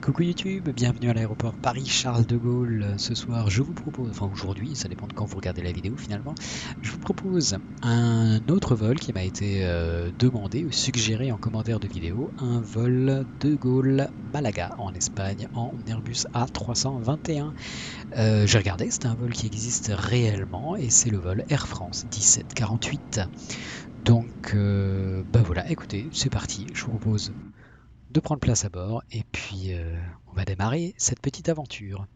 coucou YouTube, bienvenue à l'aéroport Paris-Charles de Gaulle. Ce soir, je vous propose, enfin aujourd'hui, ça dépend de quand vous regardez la vidéo finalement, je vous propose un autre vol qui m'a été demandé ou suggéré en commentaire de vidéo, un vol de Gaulle-Malaga en Espagne en Airbus A321. J'ai regardé, c'est un vol qui existe réellement et c'est le vol Air France 1748. Donc, bah voilà, écoutez, c'est parti, je vous propose de prendre place à bord et puis on va démarrer cette petite aventure.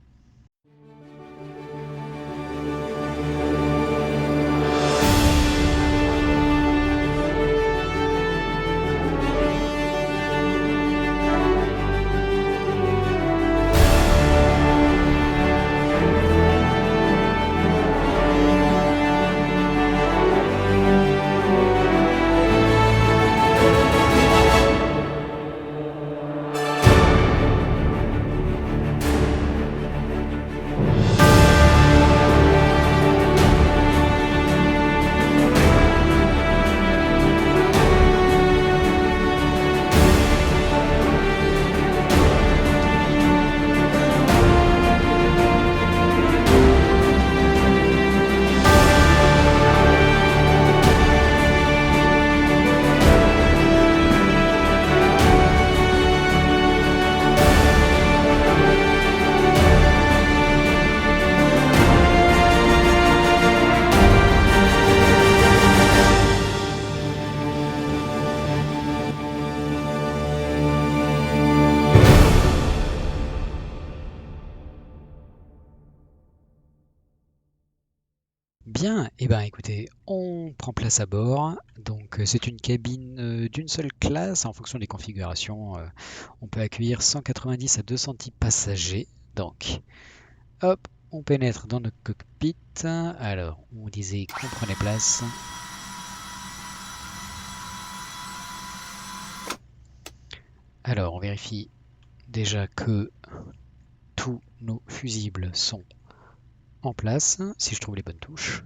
Bien, et ben écoutez, on prend place à bord. Donc c'est une cabine d'une seule classe. En fonction des configurations, on peut accueillir 190 à 210 passagers. Donc, hop, on pénètre dans notre cockpit. Alors, on disait qu'on prenait place. Alors, on vérifie déjà que tous nos fusibles sont en place, si je trouve les bonnes touches.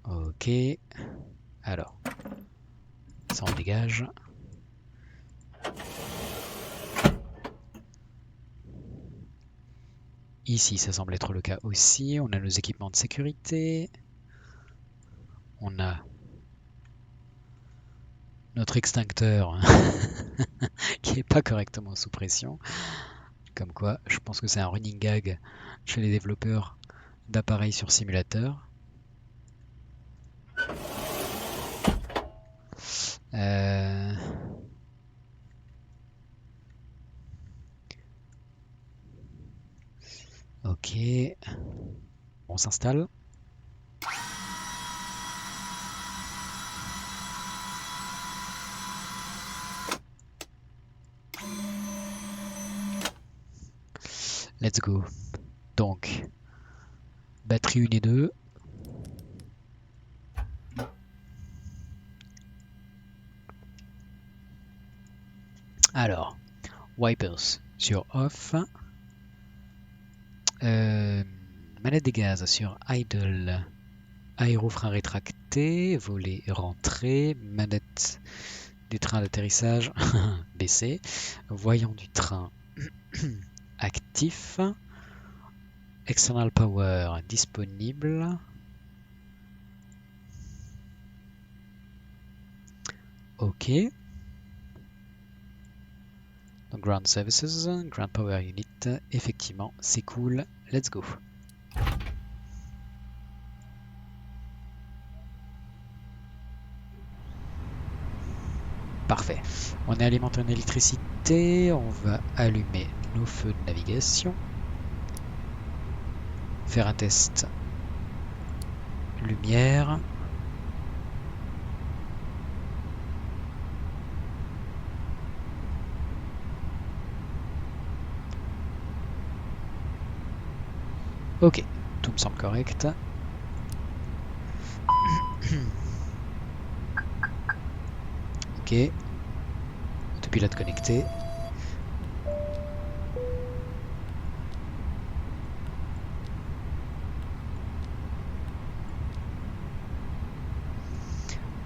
Ok, alors, ça on dégage. Ici, ça semble être le cas aussi. On a nos équipements de sécurité. On a notre extincteur qui n'est pas correctement sous pression. Comme quoi, je pense que c'est un running gag chez les développeurs d'appareils sur simulateur. Ok, on s'installe. Let's go. Donc, batterie 1 et 2. Alors, wipers sur off. Manette des gaz sur idle. Aérofrein rétracté. Volet rentré. Manette du train d'atterrissage baissé. Voyant du train actif. External power disponible. Ok. Donc ground services, ground power unit, effectivement, c'est cool. Let's go. Parfait. On est alimenté en électricité. On va allumer nos feux de navigation. Faire un test lumière. Ok, tout me semble correct. Ok. Autopilote connecté.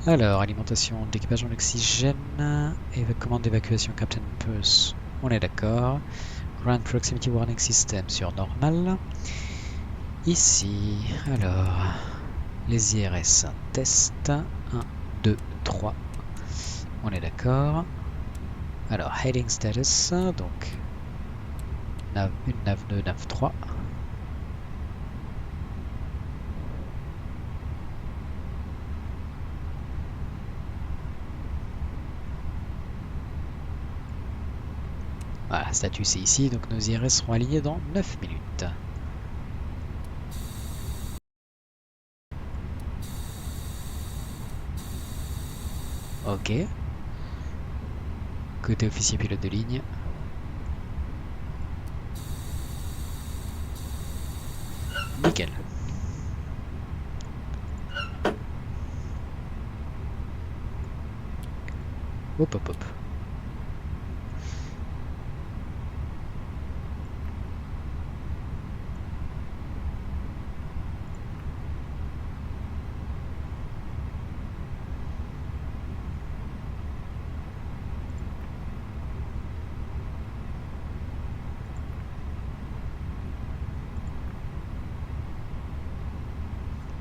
Alors, alimentation d'équipage en oxygène, commande d'évacuation Captain Purse, on est d'accord. Ground Proximity Warning System sur normal. Ici, alors, les IRS, test, 1, 2, 3, on est d'accord. Alors, heading status, donc, une nav 2, nav 3. Voilà, statut c'est ici, donc nos IRS seront alignés dans 9 minutes. Ok. Côté officier pilote de ligne. Nickel. Hop hop hop.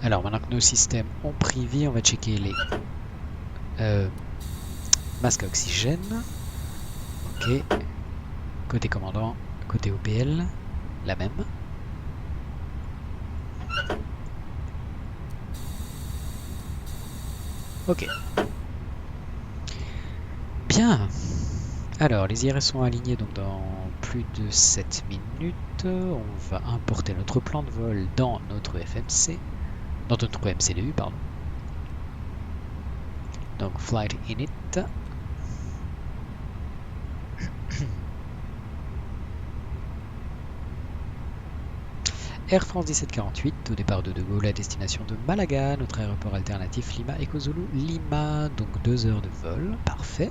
Alors maintenant que nos systèmes ont pris vie, on va checker les masques à oxygène. Ok. Côté commandant, côté OPL, la même. Ok. Bien. Alors, les IRS sont alignés donc dans plus de 7 minutes. On va importer notre plan de vol dans notre FMC. Dans notre MCDU, pardon. Donc, flight init. Air France 1748, au départ de De Gaulle à destination de Malaga, notre aéroport alternatif Lima Echo Zulu Lima, donc 2 heures de vol, parfait.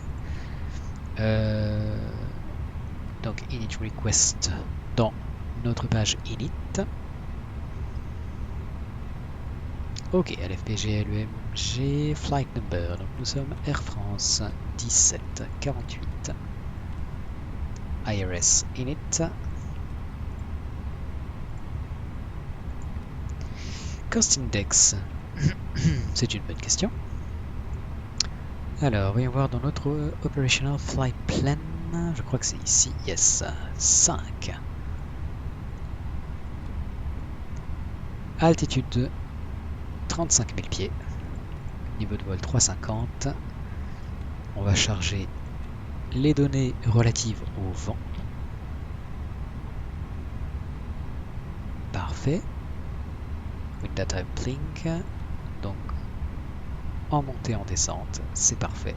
Donc init request dans notre page init. Ok, LFPG, LUMG, flight number, donc nous sommes Air France 1748, IRS init. Cost index, c'est une bonne question. Alors, voyons voir dans notre operational flight plan, je crois que c'est ici, yes, 5. Altitude 35 000 pieds, niveau de vol 350. On va charger les données relatives au vent. Parfait. Wind data blink, donc en montée, en descente, c'est parfait.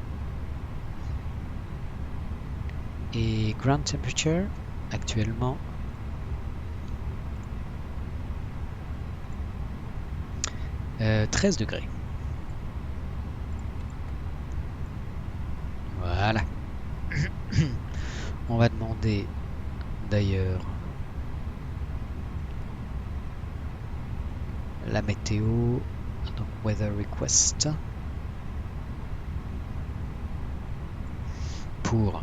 Et ground temperature, actuellement, 13 degrés. Voilà. On va demander d'ailleurs la météo, donc weather request, pour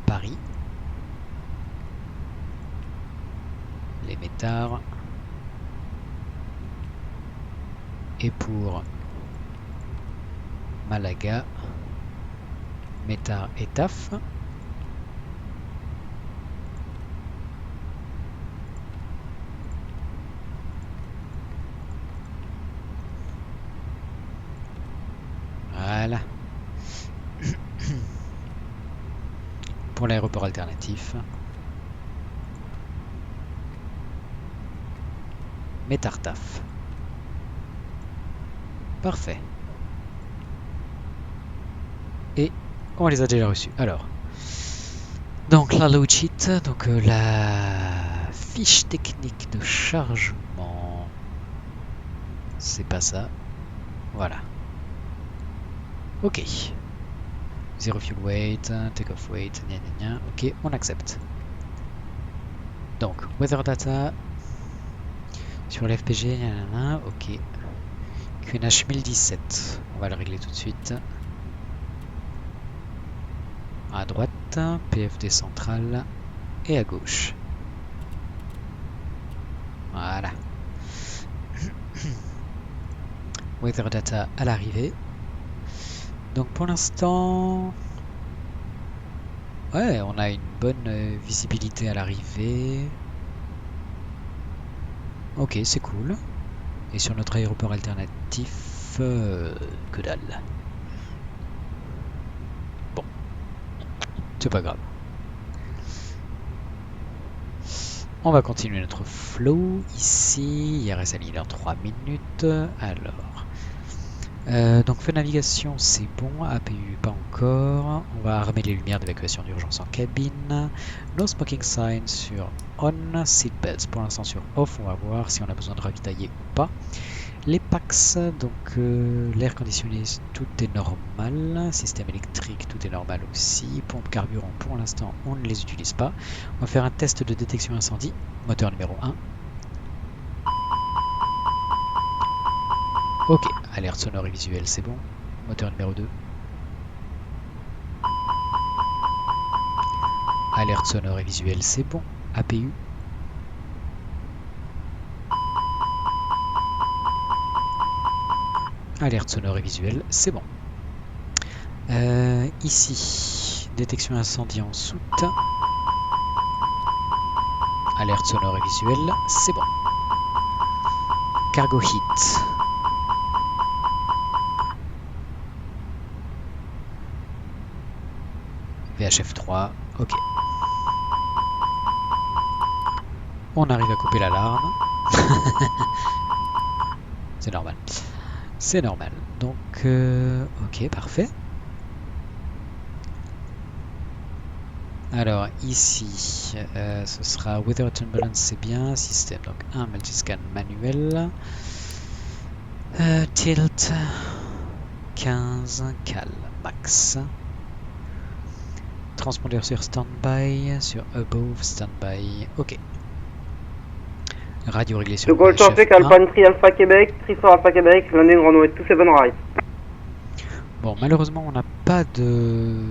Paris, les métards, et pour Malaga, métard et TAF. Voilà. Pour l'aéroport alternatif, Métard-TAF. Parfait. Et on les a déjà reçus. Alors, donc la load sheet, donc la fiche technique de chargement, c'est pas ça. Voilà. Ok. Zero fuel weight, take off weight, gna gna gna. Ok, on accepte. Donc, weather data sur l'FPG, ok. QNH 1017. On va le régler tout de suite. À droite, PFD central et à gauche. Voilà. Weather data à l'arrivée. Donc pour l'instant, ouais, on a une bonne visibilité à l'arrivée. Ok, c'est cool. Et sur notre aéroport alternatif, que dalle. Bon, c'est pas grave. On va continuer notre flow ici. IRS aligné dans 3 minutes. Alors, donc feu navigation, c'est bon. APU, pas encore. On va armer les lumières d'évacuation d'urgence en cabine. No smoking sign sur on. Seatbelts pour l'instant sur off. On va voir si on a besoin de ravitailler ou pas. Les PAX, donc l'air conditionné, tout est normal. Système électrique, tout est normal aussi. Pompe carburant, pour l'instant, on ne les utilise pas. On va faire un test de détection incendie. Moteur numéro 1. Ok, alerte sonore et visuelle, c'est bon. Moteur numéro 2. Alerte sonore et visuelle, c'est bon. APU. Alerte sonore et visuelle, c'est bon. Ici, détection incendie en soute. Alerte sonore et visuelle, c'est bon. Cargo hit. VHF 3, ok. On arrive à couper l'alarme. C'est normal. C'est normal. Donc, ok, parfait. Alors, ici, ce sera Weather Turbulence, c'est bien. Système, donc un multiscan manuel. Tilt 15, cal max. Transpondeur sur standby, sur above standby, ok. Radio réglée sur Gold Traffic, Alpine 3 Alpha Québec, 34 Alpha Québec, landing runway 27 right. Bon, malheureusement, on n'a pas de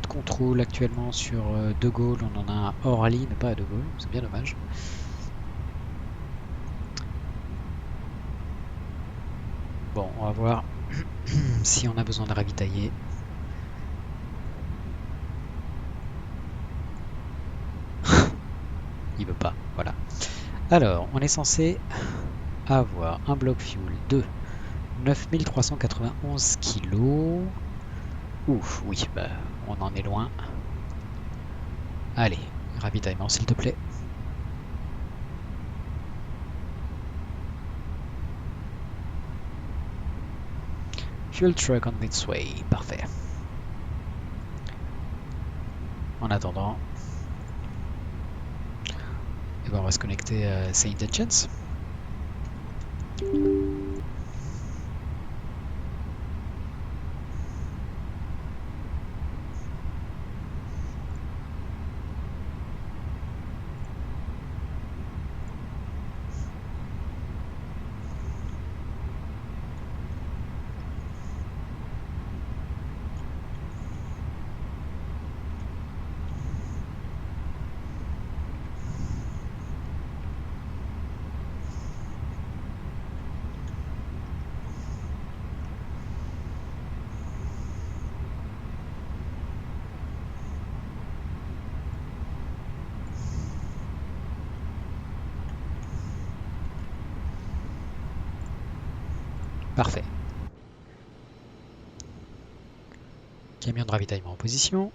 contrôle actuellement sur De Gaulle. On en a un à Orly, mais pas à De Gaulle. C'est bien dommage. Bon, on va voir si on a besoin de ravitailler. Il veut pas, voilà. Alors, on est censé avoir un bloc fuel de 9391 kg. Ouf, oui, bah, on en est loin. Allez, ravitaillement s'il te plaît. Fuel truck on its way, parfait. En attendant, eh ben on va se connecter à Saint Engines. Parfait. Camion de ravitaillement en position.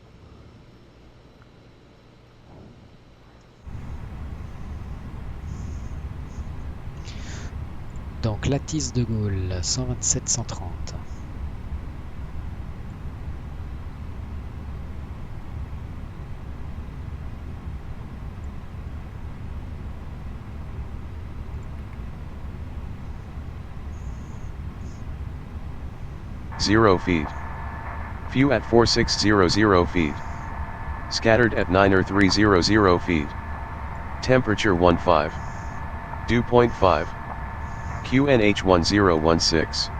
Donc Lattice de Gaulle, 127-130. Zero feet. Few at 4600 feet. Scattered at 9 or 300 feet. Temperature 15. Dew point 5. QNH1016.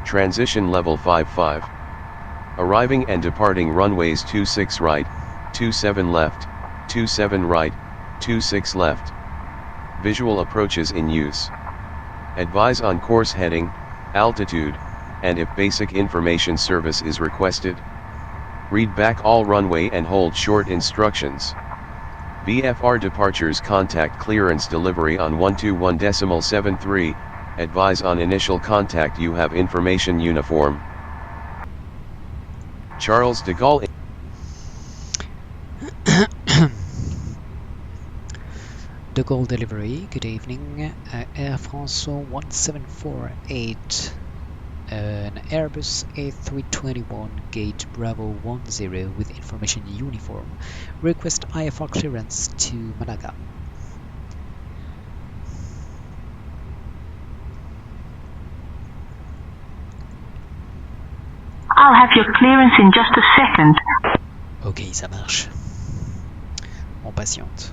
Transition level 55. Arriving and departing runways 26 right, 27 left, 27 right, 26 left. Visual approaches in use. Advise on course heading, altitude, and if basic information service is requested. Read back all runway and hold short instructions. VFR departures contact clearance delivery on 121.73, advise on initial contact you have information uniform. Charles de Gaulle. De Gaulle delivery, good evening, Air France 1748, an Airbus A321 gate Bravo 10 with information uniform, request IFR clearance to Malaga. I'll have your clearance in just a second. Ok, ça marche. On patiente.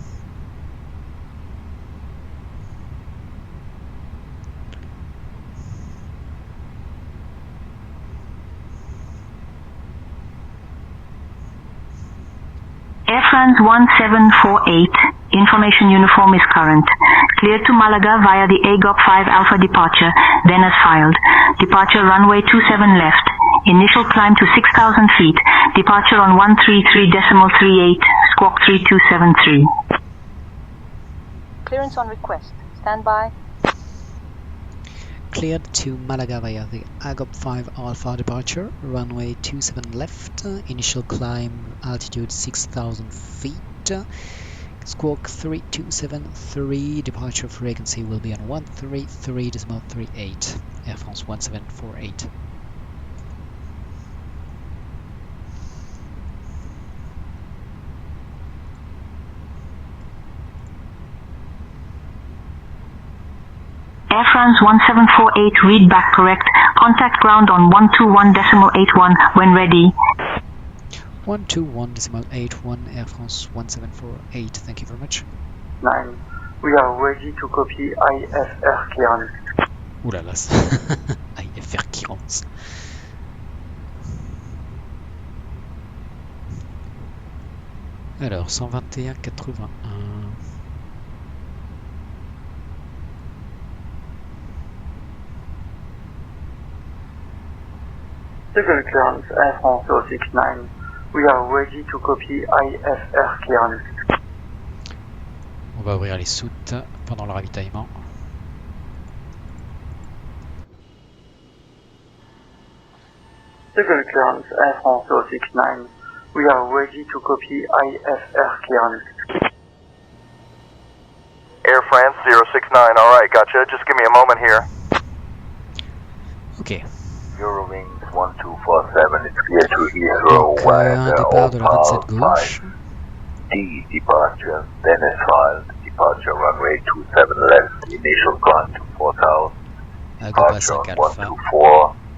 Air France 1748, information uniform is current. Cleared to Malaga via the AGOP 5 Alpha departure, then as filed. Departure runway 27 left. Initial climb to 6,000 feet. Departure on 133.38, squawk 3273. Clearance on request. Stand by. Cleared to Malaga via the AGOP 5 Alpha departure, runway 27 left, initial climb altitude 6,000 feet, squawk 3273, departure frequency will be on 133.38, Air France 1748. Air France 1748, read back correct. Contact ground on 121.81 when ready. 121.81, Air France 1748, thank you very much. 9. We are ready to copy IFR clearance. Ouh là là, IFR clearance. Alors, 121.81. Civil clearance, Air France 069. We are ready to copy IFR clearance. On va ouvrir les soutes pendant le ravitaillement. Civil clearance, Air France 069. We are ready to copy IFR clearance. Air France 069, alright, gotcha. Just give me a moment here. Ok. Eurowings 1247, it's clear to Heathrow, Donc, un Wanda, départ de la 27 Opal gauche. 5D departure, then as filed, departure runway 27 left, initial climb to 4000, AGOP departure 5 on Alpha.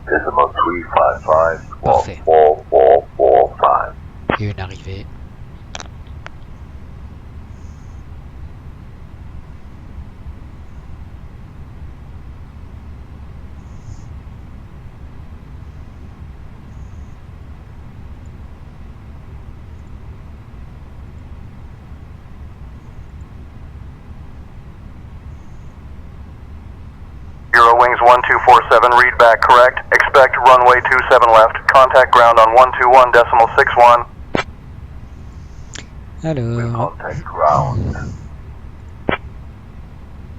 124.355, Parfait. 4445. Et une arrivée. Eurowings 1247, read back correct. Expect runway 27 left. Contact ground on 121.61. We'll Alors, contact ground.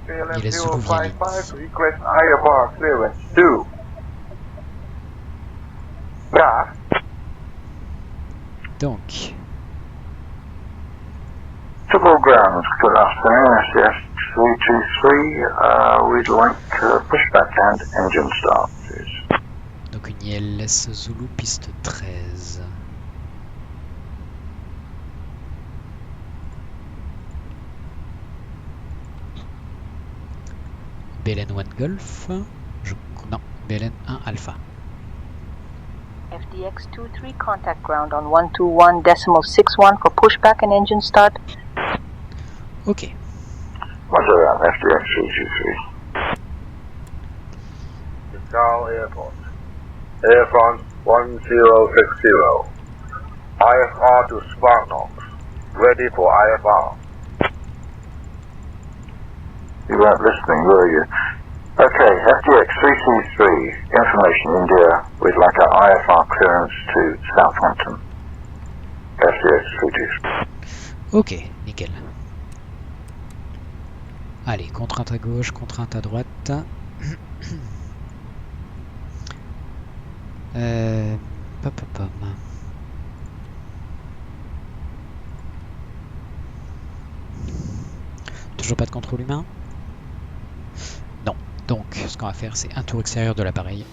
il est Zulu via ligne. Request IFR clearance 2. Yeah. Donc, Civil grounds, good afternoon, SCS-323, we'd like pushback and engine start, please. donc une ILS Zulu piste 13. BLN 1 Golf. Non, BLN 1 Alpha. FDX 23, contact ground on 121.61 for pushback and engine start. Ok. Roger that, FDX 323. Charles Airport. Air France 1060. IFR to Sparnox. Ready for IFR. You weren't listening, were you? Okay, FDX 323, information India, we'd like our IFR clearance to Southampton. FDX 323. Ok, nickel. Allez, contrainte à gauche, contrainte à droite. Pam. Toujours pas de contrôle humain? Non. Donc, ce qu'on va faire, c'est un tour extérieur de l'appareil.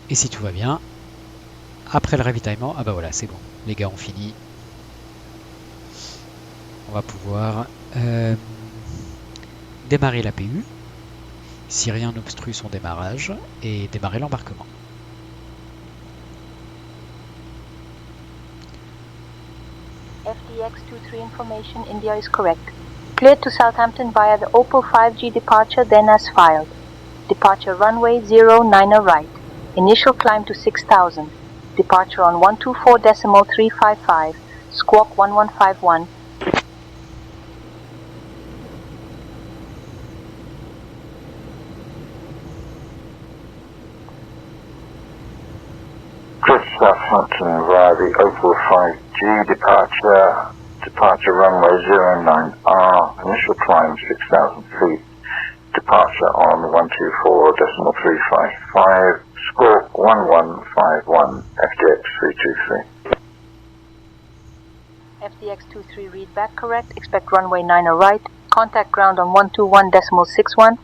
Et si tout va bien, après le ravitaillement, ah bah voilà, c'est bon. Les gars ont fini. On va pouvoir démarrer l'APU, si rien n'obstrue son démarrage, et démarrer l'embarquement. FDX-23 information, India is correct. Cleared to Southampton via the Opal 5G departure, then as filed. Departure runway 09er right. Initial climb to 6,000. Departure on 124.355. Squawk 1151. Chris Southampton via the Opal 5G departure. Departure runway 09R. Initial climb 6,000 feet. Departure on 124.355. Squawk 1151. FDX 323. FDX-23 read back correct. Expect runway 9er right. Contact ground on 121.61.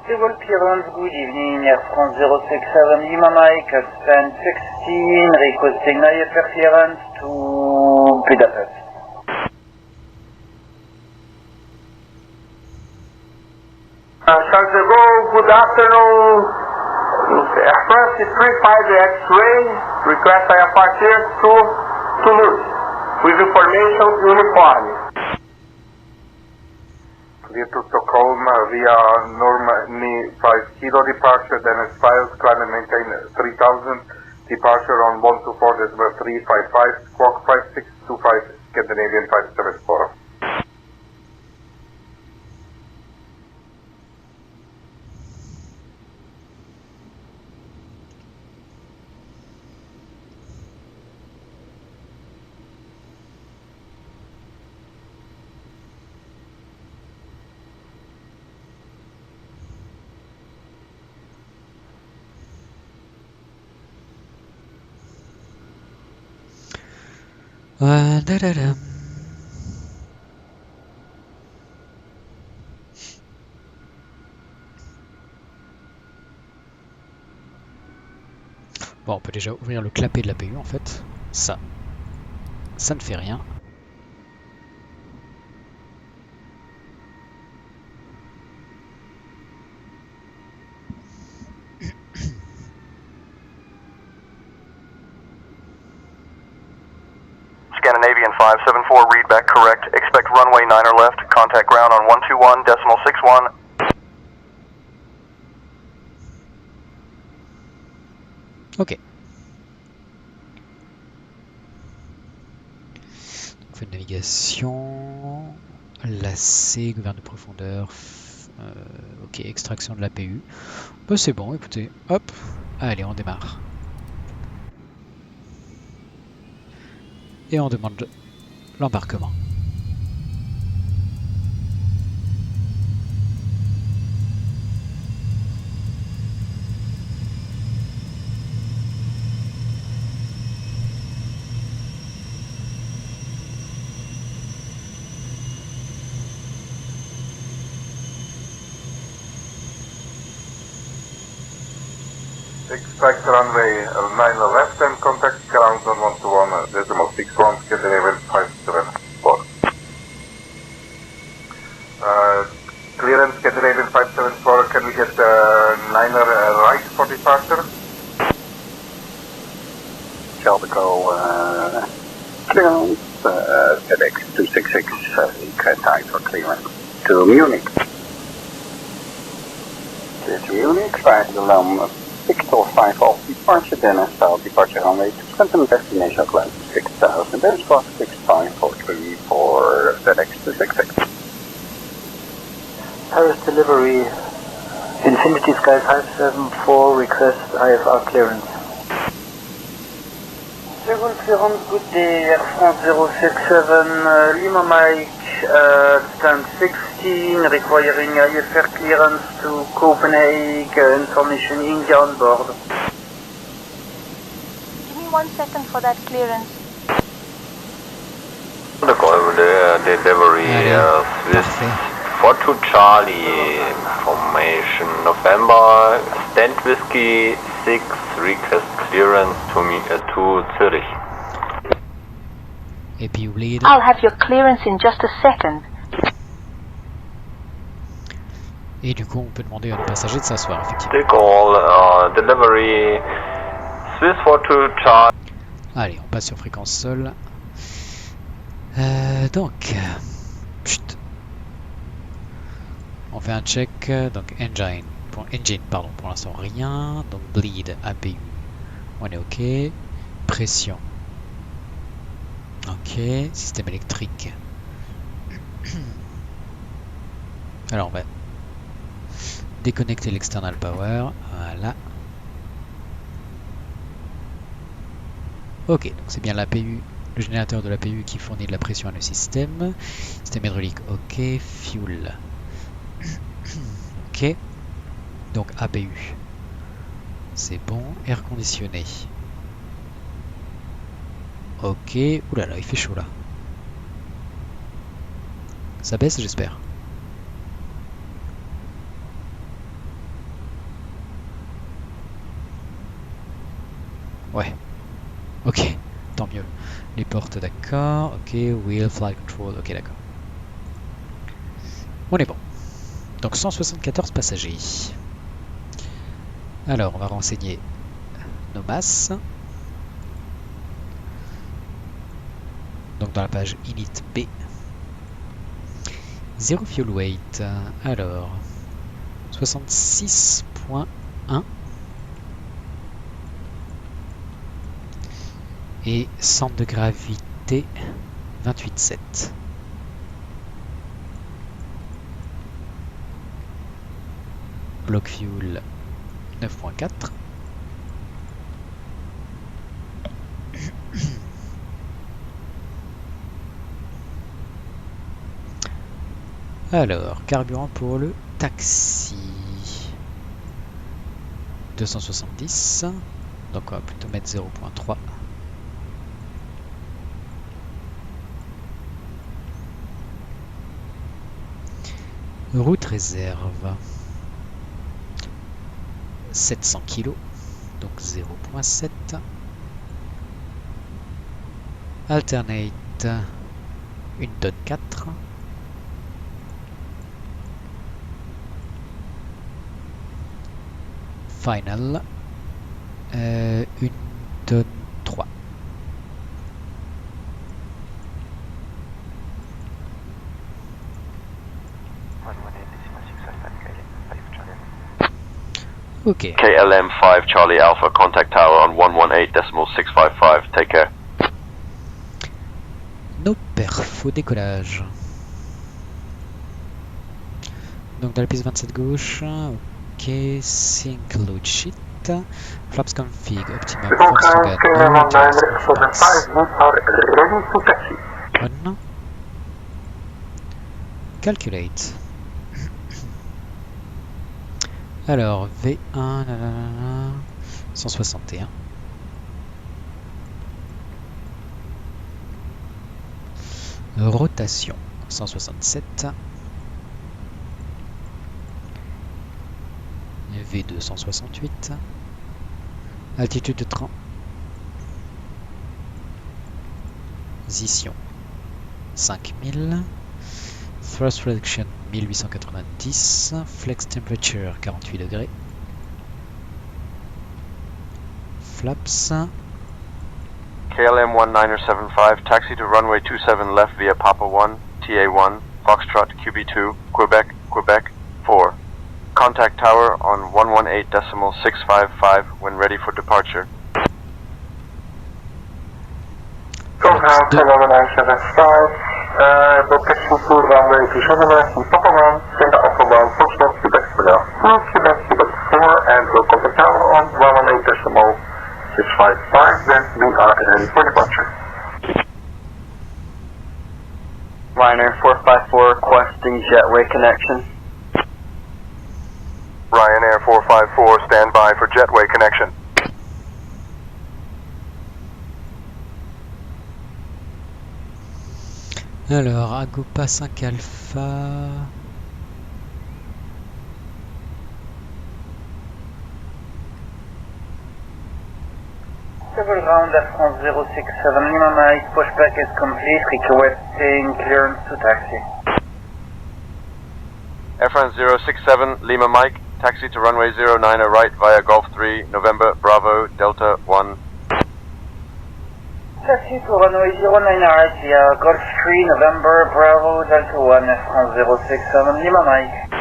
Civil clearance, good evening, Air France 067 Lima Mike, span 16, requesting IFR clearance to Budapest. Charles de Gaulle, good afternoon. Air France 35 X-ray, request IFR clearance to Toulouse, with information uniform. Clear to Stockholm via Normandy 5 Kilo departure, then as files, climb and maintain 3000, departure on 124.355, squawk 5625, Scandinavian 574. Da-da-dam. Bon, on peut déjà ouvrir le clapet de l'APU en fait. Ça ne fait rien. Scandinavian 574, read back correct. Expect runway 9er left. Contact ground on 121.61. Ok. On fait une navigation. Lacet, gouverne de profondeur. Ok, extraction de l'APU. Bah, c'est bon, écoutez. Hop. Allez, on démarre. Et on demande l'embarquement. Expect runway 9 left and contact ground on 121.61, Scandinavian 574. Clearance Scandinavian 574, can we get 9er right for departure? Charles de Gaulle, clearance, FedEx 266, request time for clearance to Munich. clear to Munich, via the Lom Victor 5 off departure, Dennis South departure runway 27, destination climb to 6000, Dennis Fox 6543 for FedEx 266. Paris delivery, Infinity Sky 574, request IFR clearance. Second clearance, good day, Air France 067, Lima Mike, stand 16, requiring IFR clearance to Copenhagen, information India on board. Give me 1 second for that clearance. Delivery Swiss 42 Charlie, information November, stand whiskey 6, request clearance to Zurich. Et puis oubliez de... I'll have your clearance in just a second. Et du coup, on peut demander à nos passagers de s'asseoir, effectivement. De Gaulle, delivery Swiss 42 Charlie. Allez, on passe sur fréquence sol. Donc, chut. On fait un check. Donc engine, pour l'instant rien. Donc bleed, APU, on est ok. Pression, ok. Système électrique. Alors on va déconnecter l'external power. Voilà. Ok, donc c'est bien l'APU, le générateur de l'APU qui fournit de la pression à nos systèmes. Système hydraulique, ok. Fuel, ok. Donc APU, c'est bon. Air conditionné, ok. Oulala, il fait chaud là. Ça baisse, j'espère. Ouais. Ok, tant mieux. Les portes, d'accord. Ok, wheel, flight control, ok, d'accord. On est bon. Donc 174 passagers. Alors, on va renseigner nos masses. Donc dans la page init B. 0 fuel weight. Alors, 66.1. Et centre de gravité 28,7. Block fuel 9.4. Alors, carburant pour le taxi 270. Donc on va plutôt mettre 0.3. Route réserve 700 kg, donc 0.7. Alternate 1 tonne 4. Final 1 tonne 3. Ok. KLM 5 Charlie Alpha, contact tower on 118.655. Take care. Nos perfs au décollage. Donc dans la piste 27 gauche. Ok. Sync load sheet. Flaps config. Optimum force to get. On. Calculate. Alors, V1, 161. Rotation, 167. V2, 168. Altitude de transition, 5000. Thrust reduction 1890, flex temperature 48 degrés, flaps. KLM 1975, taxi to runway 27 left via Papa 1, TA1, Foxtrot, QB2, Quebec, Quebec 4. Contact tower on 118.655 when ready for departure. Ground 7975, location to runway 27 left, Popovan, send the Autobahn, Foxtrot, Quebec, Quebec 4, and will contact tower on 118.655, then we are ready for departure. Ryanair 454 requesting jetway connection. Ryanair 454, stand by for jetway connection. Alors, Agopa 5 Alpha. Civil ground Air France 067 Lima Mike, pushback is complete, requesting clearance to taxi. Air France 067 Lima Mike, taxi to runway 09 right via Golf 3 November Bravo Delta 1. Taxi to runway 09 right via Golf 3 November Bravo Delta 1 Air France 067 Lima Mike.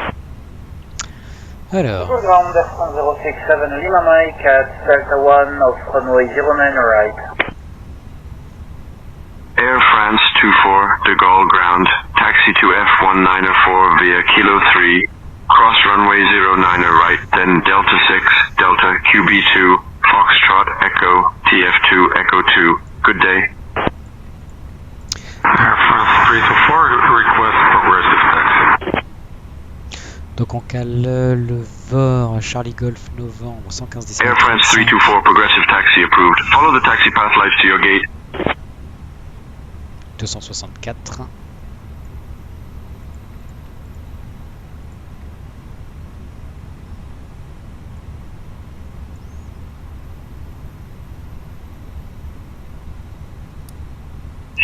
Alors, Civil ground Air France 067 Lima Mike at Delta 1 of runway 09 right. Air France 24 de Gaulle ground, taxi to F194 via Kilo 3, cross runway 09 right, then Delta 6, Delta QB2, Foxtrot Echo, TF2 Echo 2. Good day. Air France 324 request progressive taxi. donc on cale le VOR Charlie Golf Novembre 115 Air France 324 progressive taxi approved. Follow the taxi path lights to your gate. 264.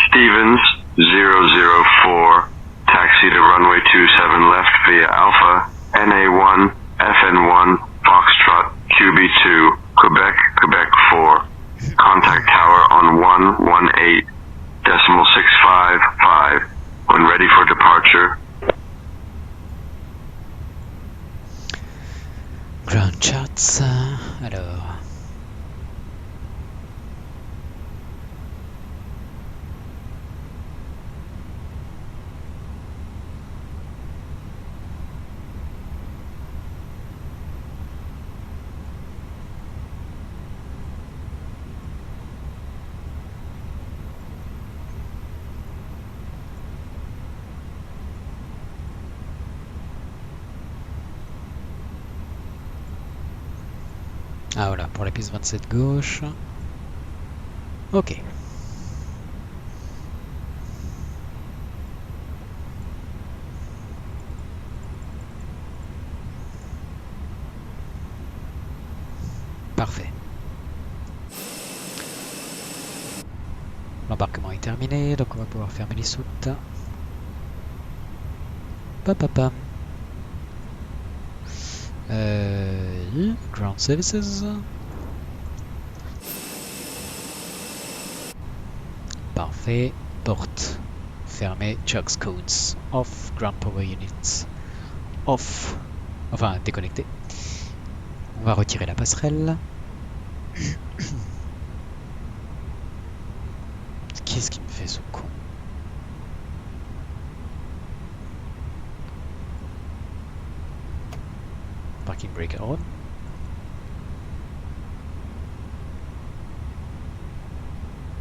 Stevens 004, taxi to runway 27 left via Alpha, NA1, FN1, Foxtrot, QB2, Quebec, Quebec 4. Contact tower on 118.655 when ready for departure. Ground charts. Alors. Ah voilà, pour la piste 27 gauche. Ok. Parfait. L'embarquement est terminé, donc on va pouvoir fermer les soutes. Papapam. Ground Services. Parfait. Porte fermée. Chucks codes off. Ground power units off. Enfin déconnecté. On va retirer la passerelle. Qu'est-ce qui me fait ce con? Parking brake on.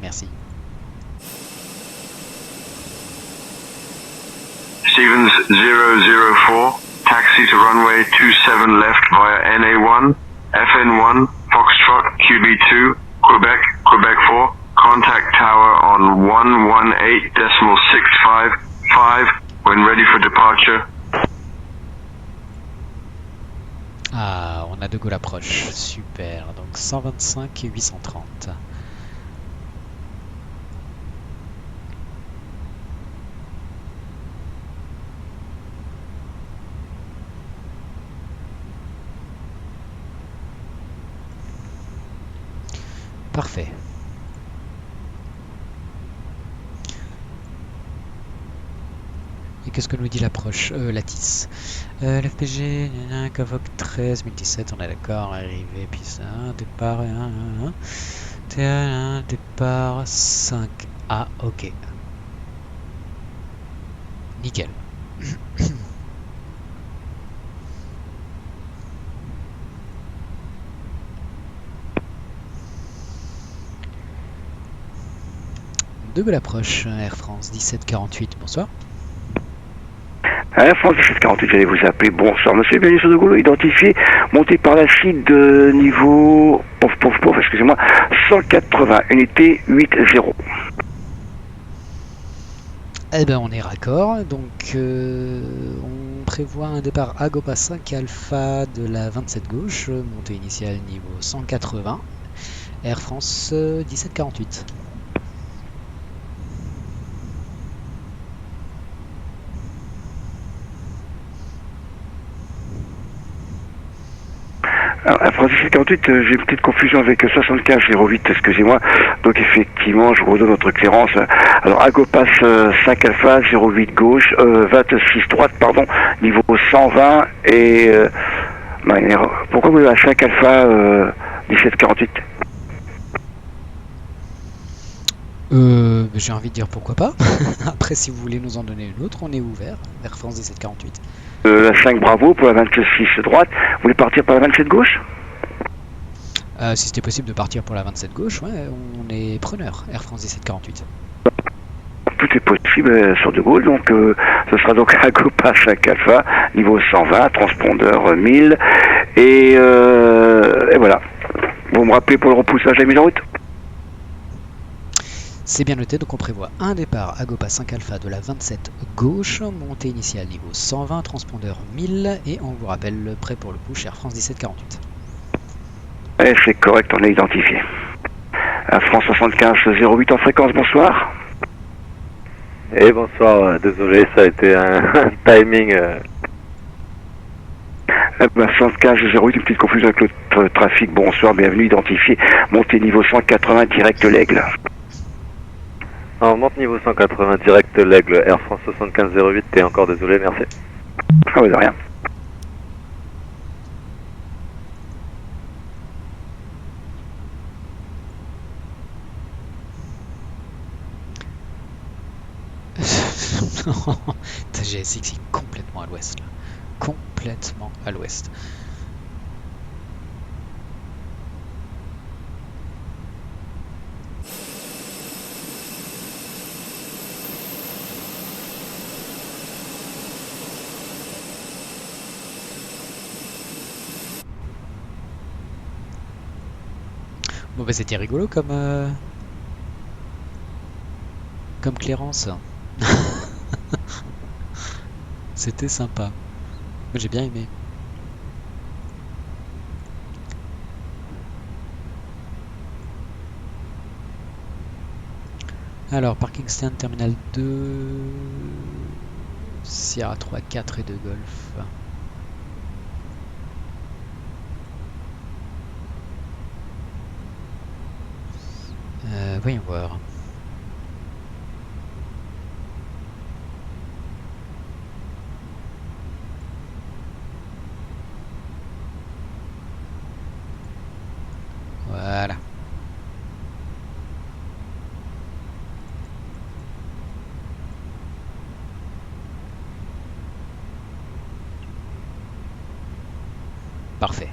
Merci. Stevens 004, taxi to runway 27 left via NA1, FN1, Foxtrot, QB2, Quebec, Quebec 4. Contact tower on 118.655 when ready for departure. Ah, on a De Gaulle approche. Super. Donc 125 et 830. Parfait. Et qu'est-ce que nous dit l'approche Lattice. L'FPG, Cavoc 13, 1017, on est d'accord, arrivé, puis ça, départ, T1, départ 5A, ok. Nickel. De Gaulle approche, Air France 1748, bonsoir. Air France 1748, j'allais vous appeler. Bonsoir, monsieur, bienvenue sur De Gaulle, identifié, monté par la suite de niveau, excusez-moi, 180, unité 8-0. Eh ben on est raccord, donc on prévoit un départ Agopa 5 Alpha de la 27 gauche, montée initiale niveau 180, Air France 1748. Alors, Air France 1748, j'ai une petite confusion avec 7508, excusez-moi. Donc effectivement, je vous redonne notre clairance. Alors Agopas 5 Alpha, 08 gauche, 26 droite, pardon, niveau 120 et... pourquoi vous avez un 5 Alpha 1748 J'ai envie de dire pourquoi pas. Après, si vous voulez nous en donner une autre, on est ouvert. Air France 1748. La 5 Bravo pour la 26 droite. Vous voulez partir par la 27 gauche Si c'était possible de partir pour la 27 gauche, ouais, on est preneur. Air France 1748. Tout est possible sur De Gaulle, donc ce sera donc Agopa 5 Alpha, niveau 120, transpondeur 1000. Et voilà. Vous me rappelez pour le repoussage à la mise en route? C'est bien noté, donc on prévoit un départ Agopa 5 Alpha de la 27 gauche, montée initiale niveau 120, transpondeur 1000, et on vous rappelle prêt pour le push Air France 1748. C'est correct, on est identifié. Air France 7508 en fréquence, bonsoir. Et bonsoir, désolé, ça a été un timing... 7508, une petite confusion avec le trafic, bonsoir, bienvenue, identifié, montée niveau 180, direct l'Aigle. On monte niveau 180, direct l'Aigle, Air France 7508, et encore désolé, merci. Ah ouais, de rien. GSX est complètement à l'ouest là. Complètement à l'ouest. Bon bah c'était rigolo comme clairance. C'était sympa. J'ai bien aimé. Alors, parking stand, terminal 2, Sierra 3, 4 et 2 Golf. Voyons voir. Voilà. Parfait.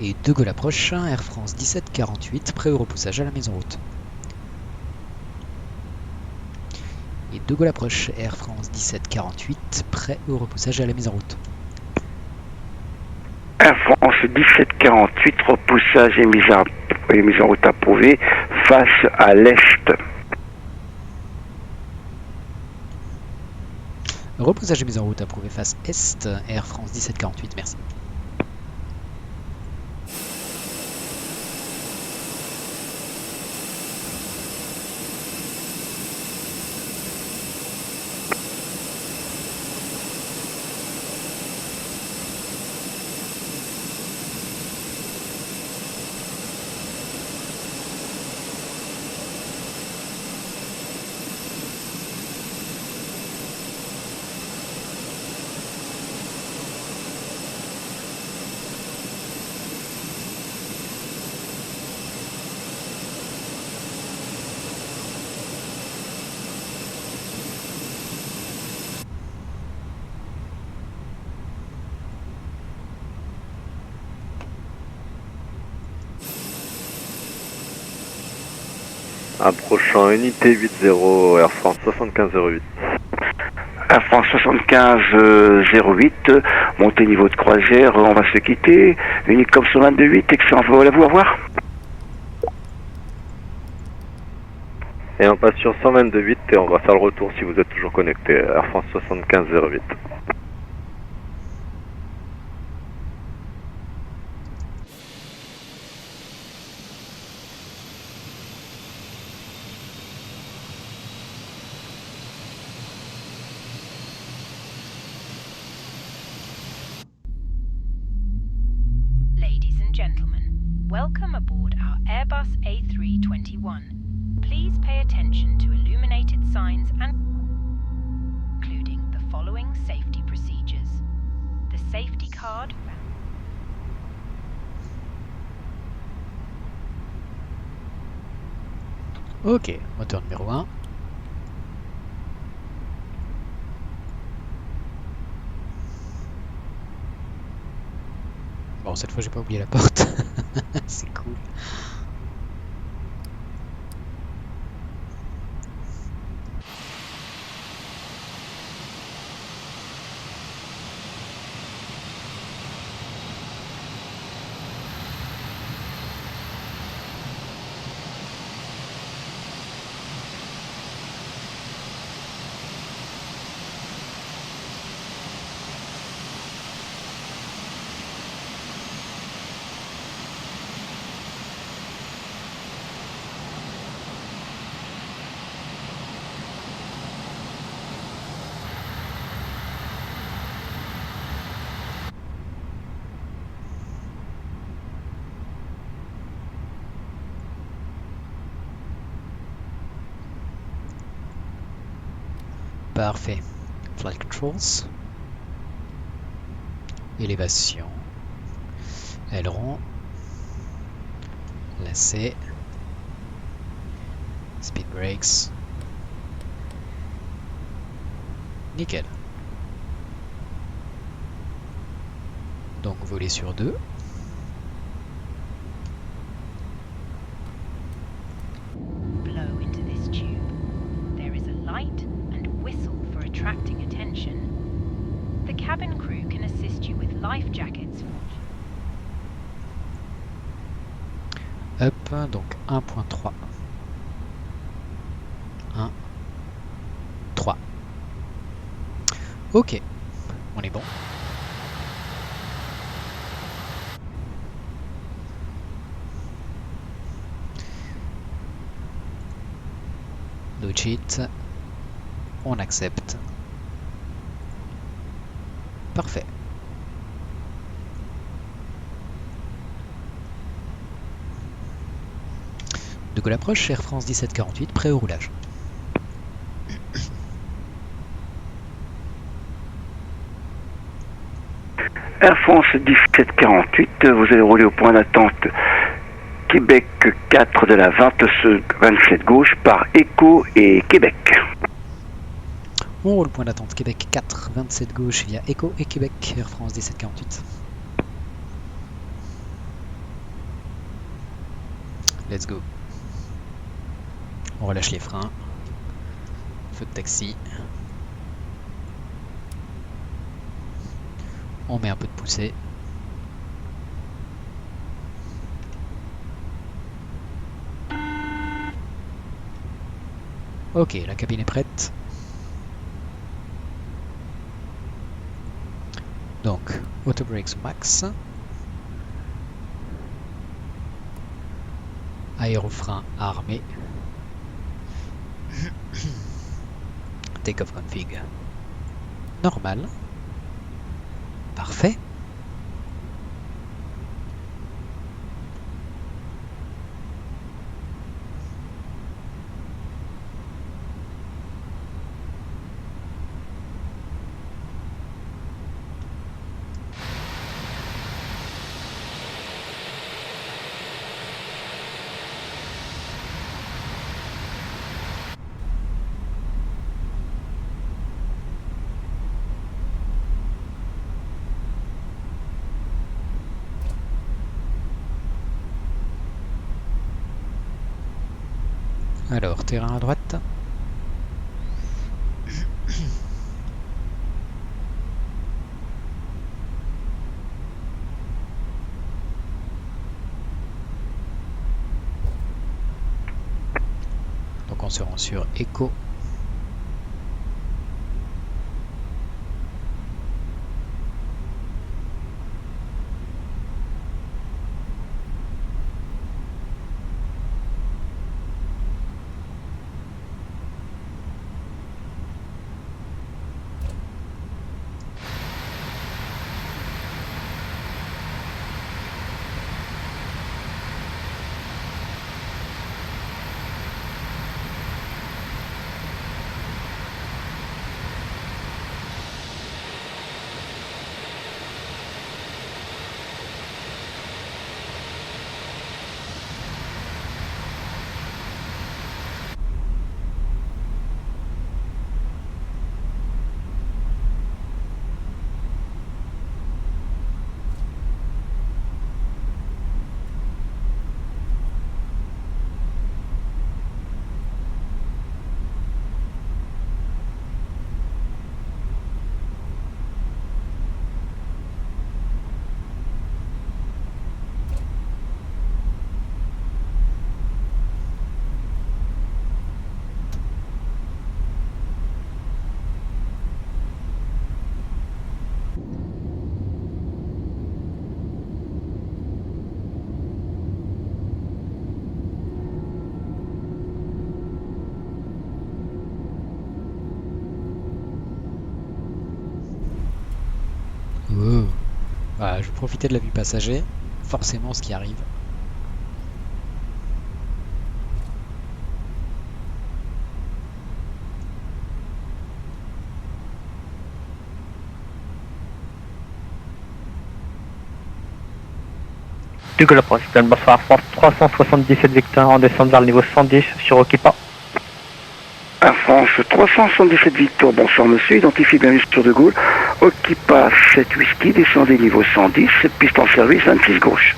Et De Gaulle approche, Air France 1748, prêt au repoussage à la mise en route. Et De Gaulle approche, Air France 1748, prêt au repoussage à la mise en route. Air France 1748, repoussage et mise en route approuvée, face à l'est. Repoussage et mise en route approuvé face est, Air France 1748, merci. Approchant unité 80 Air France 7508. Air France 7508, montée niveau de croisière, on va se quitter. Unicom 122.8, excellent vol à vous, au revoir. Et on passe sur 122.8 et on va faire le retour si vous êtes toujours connecté. Air France 7508. Ladies and gentlemen, welcome aboard our Airbus A321. Please pay attention to illuminated signs and including the following safety procedures. The safety card. Ok, moteur numéro 1. Bon, cette fois j'ai pas oublié la porte. C'est cool. Parfait. Flight controls. Élévation. Aileron. Lacet. Speed brakes. Nickel. Donc voler sur 2. Blow into this tube. There is a light and whistle for attracting attention. The cabin crew can assist you with life jackets. Up, donc 1.3. 1, 3. Ok, on est bon. No cheat. On accepte. Parfait. De Gaulle approche, Air France 1748, prêt au roulage. Air France 1748, vous allez rouler au point d'attente Québec 4 de la 27 gauche par Echo et Québec. On roule point d'attente Québec 4, 27 gauche via Echo et Québec, Air France 1748. Let's go. On relâche les freins. Feu de taxi. On met un peu de poussée. Ok, la cabine est prête. Donc, auto brakes max. Aérofrein armé. Take-off config. Normal. Parfait. Alors, terrain à droite. Donc on se rend sur Echo. Voilà, je vais profiter de la vue passager, forcément ce qui arrive. De Gaulle approche, bonsoir, France 377 Victor en descente vers le niveau 110 sur Okipa. Air France 377 Victor, bonsoir monsieur, identifié bien sur De Gaulle. Okipa 7 Whisky, descendez niveau 110, piste en service 26 gauche.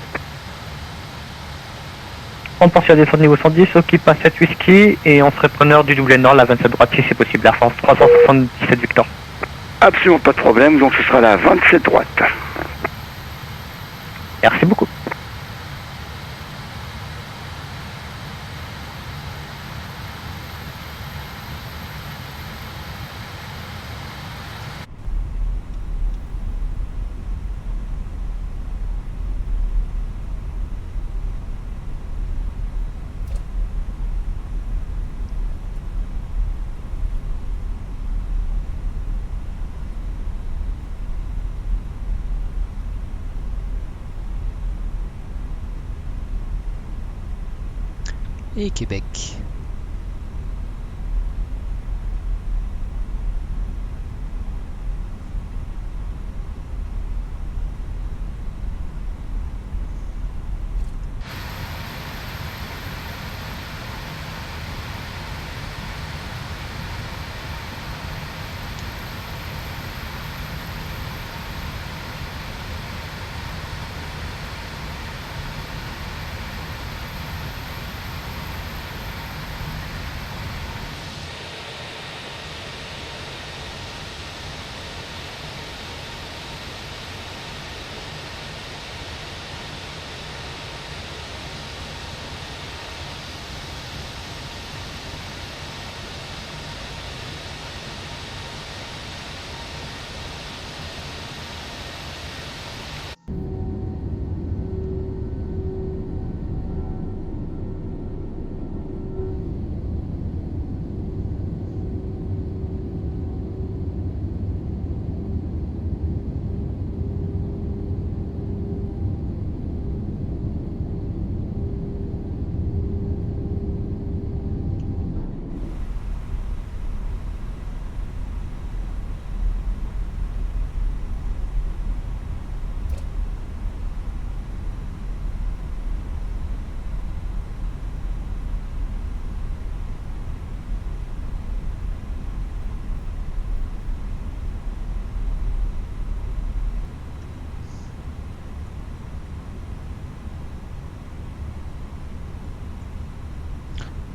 On pense à descendre niveau 110, Okipa 7 Whisky et on serait preneur du doublet nord, la 27 droite si c'est possible, Air France 377 Victor. Absolument pas de problème, donc ce sera la 27 droite. Merci beaucoup. Et Québec.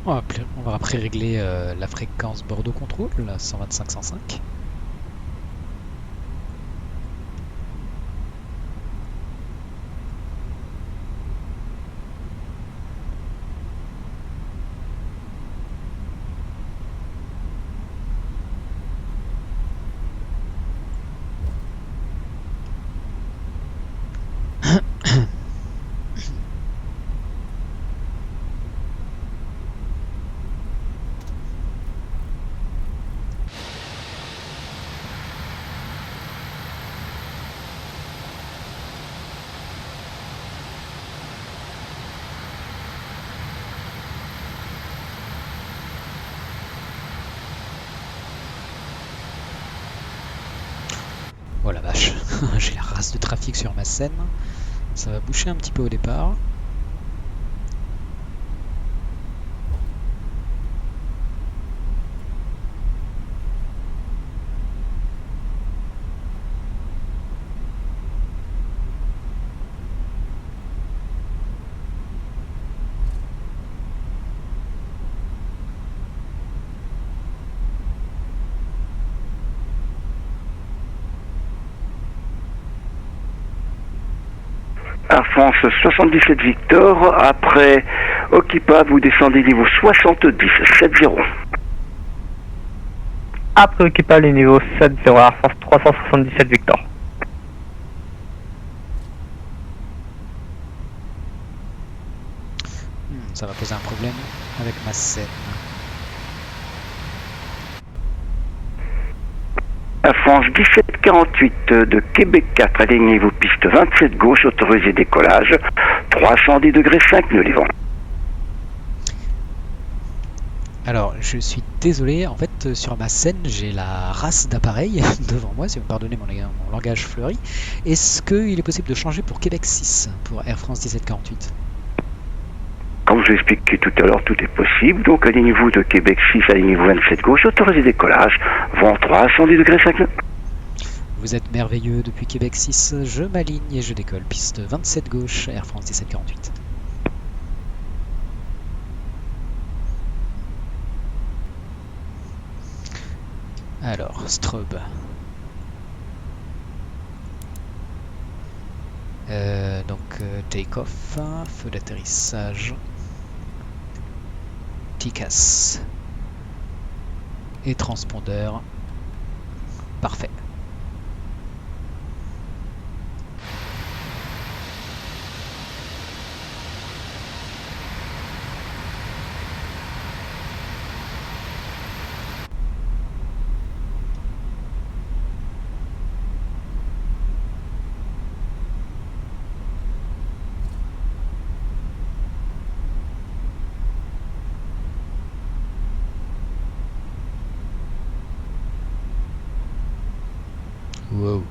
On va après régler la fréquence Bordeaux Contrôle, 125-105. Oh la vache, j'ai la race de trafic sur ma scène. Ça va boucher un petit peu au départ. Air France 77 Victor, après Okipa, vous descendez niveau 70, 70. Après Okipa, les niveaux 70, Air France 377 Victor. Ça va poser un problème avec ma scène. Air France 1748 de Québec 4, alignez-vous piste 27 gauche, autorisé décollage, 310 degrés 5 nœuds les vents. Alors, je suis désolé, en fait, sur ma scène, j'ai la race d'appareil devant moi, si vous me pardonnez mon langage fleuri. Est-ce qu'il est possible de changer pour Québec 6, pour Air France 1748 ? Comme je l'ai expliqué tout à l'heure, tout est possible. Donc, alignez-vous de Québec 6, alignez-vous 27 gauche, autorisé décollage, vent 310 degrés 5 nœuds. Vous êtes merveilleux depuis Québec 6, je m'aligne et je décolle. Piste 27 gauche, Air France 1748. Alors, strobe. Take-off, feu d'atterrissage, TICAS et transpondeur. Parfait. Wow.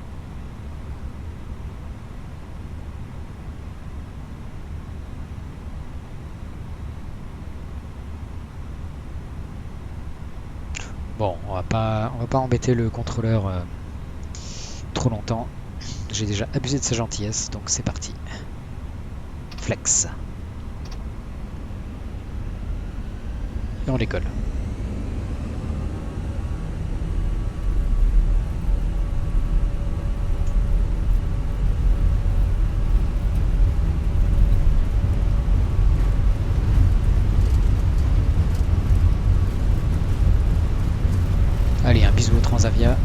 Bon, on va pas embêter le contrôleur trop longtemps. J'ai déjà abusé de sa gentillesse, donc c'est parti. Flex. Et on décolle. Allez, un bisou au Transavia.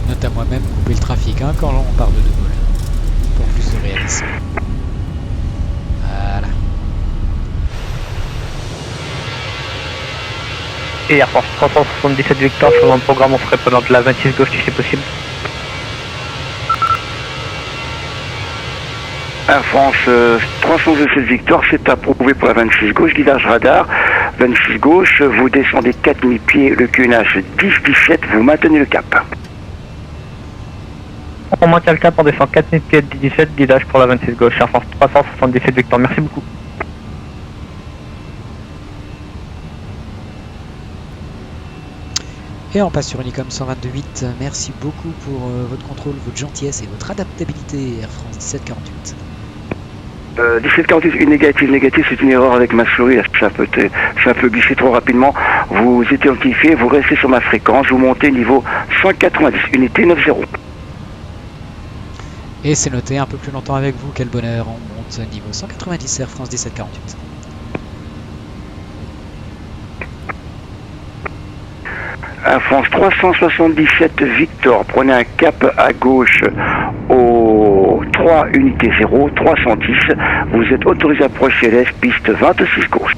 Note à moi-même couper le trafic hein, quand on part de Gaulle, pour plus de réalisme. Voilà. Et Air France 377 Victor, sur le programme, on ferait preneur de la 26 gauche si c'est possible. Air France 327 Victor, c'est approuvé pour la 26 gauche, guidage radar, 26 gauche, vous descendez 4000 pieds, le QNH 10-17, vous maintenez le cap. On maintient le cap, on descend 4000 pieds de 17, guidage pour la 26 gauche, Air France 377 Victor, merci beaucoup. Et on passe sur Unicom 122.8. Merci beaucoup pour votre contrôle, votre gentillesse et votre adaptabilité, Air France 1748. 1748, une négative, c'est une erreur avec ma souris, ça peut glisser trop rapidement. Vous identifiez, vous restez sur ma fréquence, vous montez niveau 190, unité 90. Et c'est noté un peu plus longtemps avec vous, quel bonheur, on monte niveau 190 Air France 1748. Air France 377 Victor, prenez un cap à gauche au 3 unité 0, 310, vous êtes autorisé à approcher l'est, piste 26 gauche.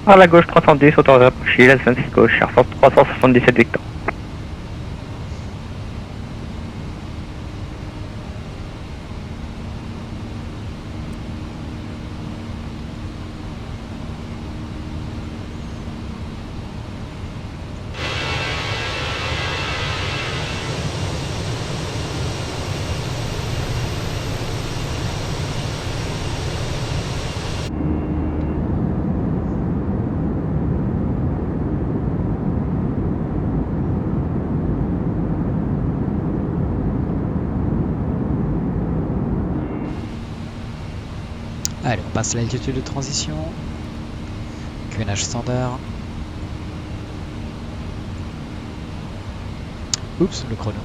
À la gauche 310, autorisé à approcher l'est 26 gauche, Air France 377 Victor. Allez, on passe à l'altitude de transition. QNH standard. Oups, le chrono.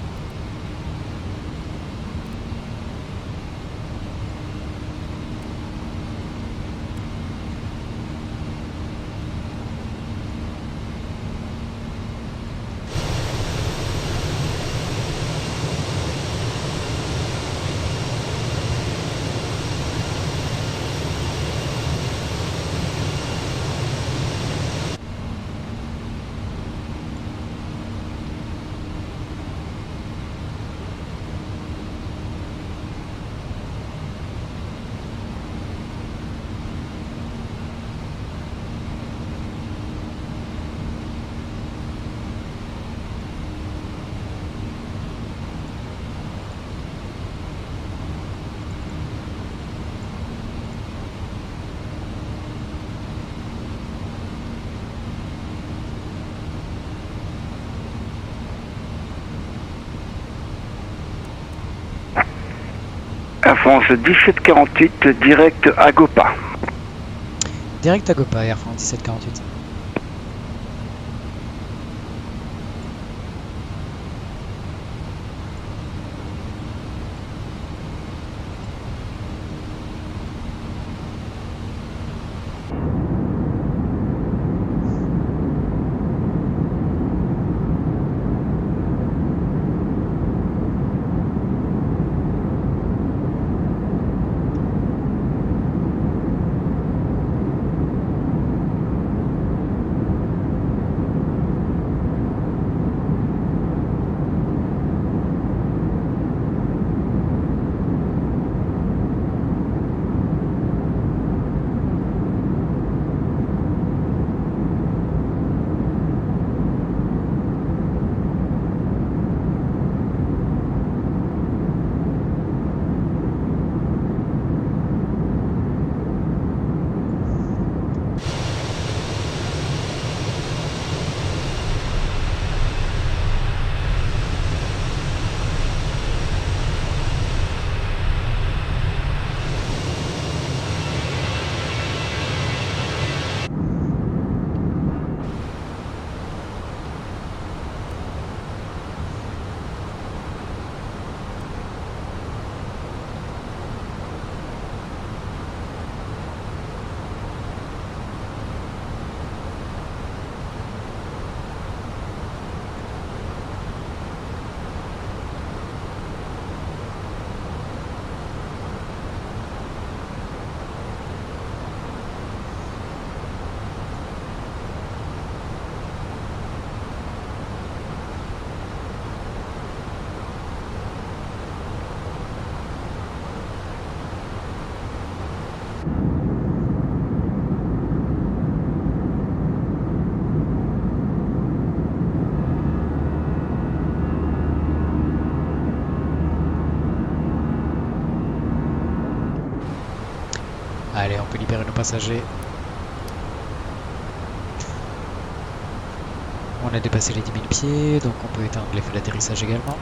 Air France 1748, direct à Gopa. Direct à Gopa, Air France 1748. Allez, on peut libérer nos passagers. a dépassé les 10 000 pieds, donc on peut éteindre les feux d'atterrissage également.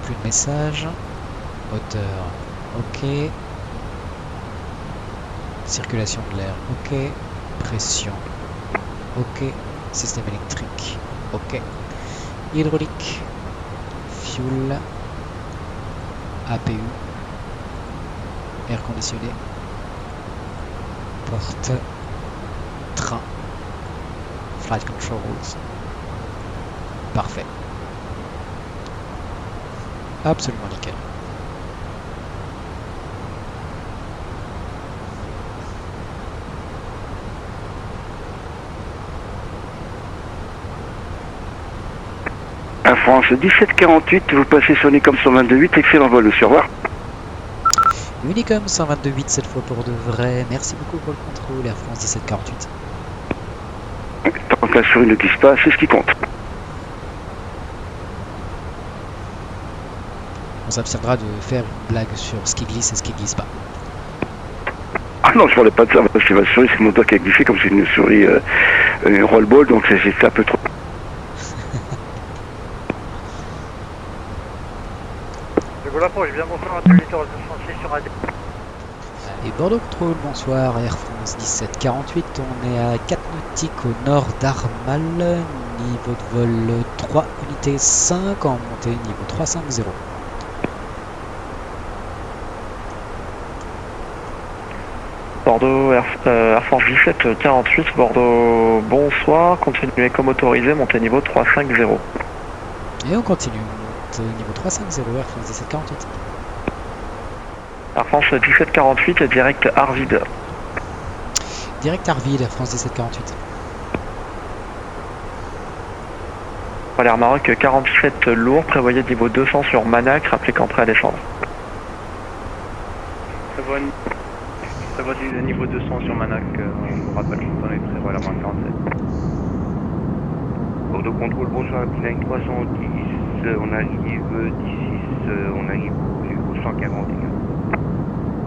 Plus de messages. Hauteur, ok. Circulation de l'air, ok. Pression, ok. Système électrique, ok. Hydraulique, fuel, APU, air conditionné, porte, train, flight controls. Parfait. Absolument nickel. Air France 1748, vous passez sur Unicom 122.8, excellent vol, au revoir. Unicom 122.8 cette fois pour de vrai. Merci beaucoup pour le contrôle, Air France 1748. Tant que la souris ne glisse pas, c'est ce qui compte. On s'abstiendra de faire une blague sur ce qui glisse et ce qui glisse pas. Ah non, je parlais pas de ça, parce que ma souris, c'est le moteur qui a glissé, comme c'est une souris roll-ball, donc c'est un peu trop... Je viens bonsoir à tous les tours de sur AD. Et Bordeaux Contrôle, bonsoir, Air France 1748, on est à 4 nautiques au nord d'Armal, niveau de vol 3, unité 5, en montée niveau 350. Bordeaux, Air France 1748, Bordeaux, bonsoir, continuez comme autorisé, montez niveau 350. Et on continue, on monte niveau 350, Air France 1748. Air France 1748 et direct Arvid. Direct Arvid, Air France 1748. Air Maroc 47 lourd, prévoyez niveau 200 sur Manac, rappelez qu'en prêt à descendre. Prévoit du niveau 200 sur Manac, on vous rappelle qu'on est prévoit la moins 47. Bordeaux Contrôle, bonsoir, Biline 310, on arrive d'ici, on arrive au 141.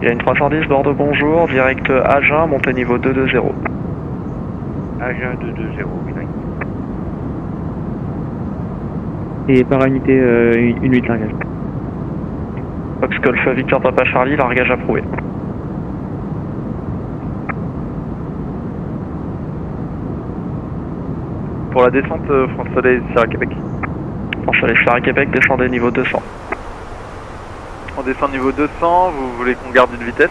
Il y a une 310, Bordeaux, bonjour, direct Agen, montée niveau 220. Agen 220, Biline. Et par unité, une 8 largage. Fox Golf Victor Papa Charlie, largage approuvé. Pour la descente, France Soleil, Sierra Québec. France Soleil, Sierra Québec, descendez niveau 200. On descend niveau 200, vous voulez qu'on garde une vitesse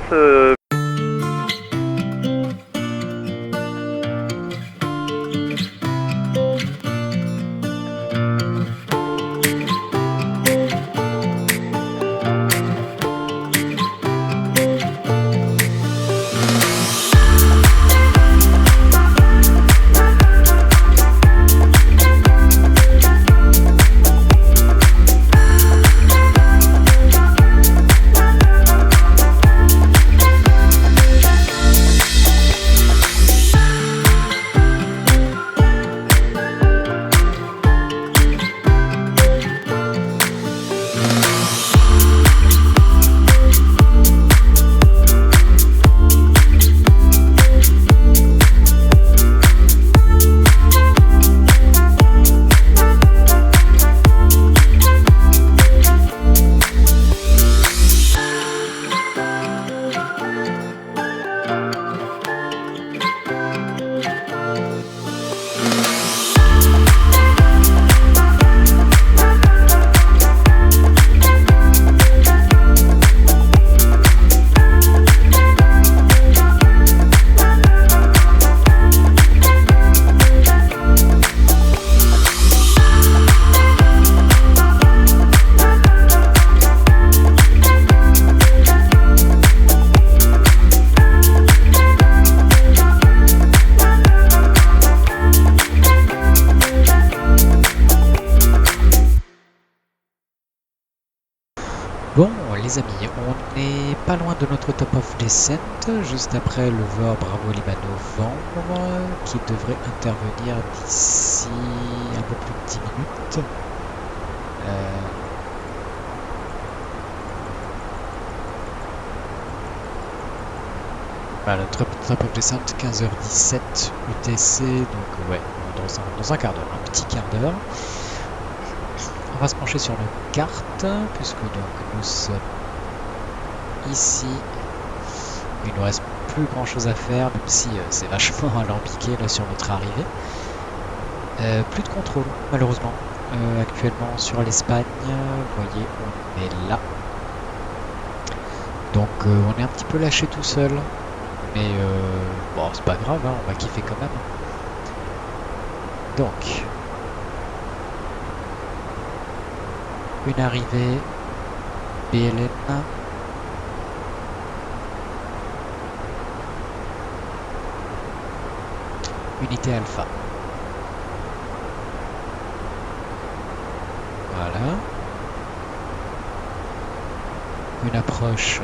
Bon, les amis, on n'est pas loin de notre top of descent, juste après le VOR Bravo Lima Novembre, qui devrait intervenir d'ici un peu plus de 10 minutes. Voilà, top of descent 15h17 UTC, donc ouais, dans un quart d'heure, un petit quart d'heure. On va se pencher sur nos cartes, puisque donc nous sommes ici. Il nous reste plus grand chose à faire, même si c'est vachement alambiqué là sur notre arrivée. Plus de contrôle, malheureusement. Actuellement sur l'Espagne, vous voyez, on est là. Donc on est un petit peu lâché tout seul. Mais bon, c'est pas grave, hein, on va kiffer quand même. Donc, une arrivée, BLN. Unité alpha. Voilà. Une approche.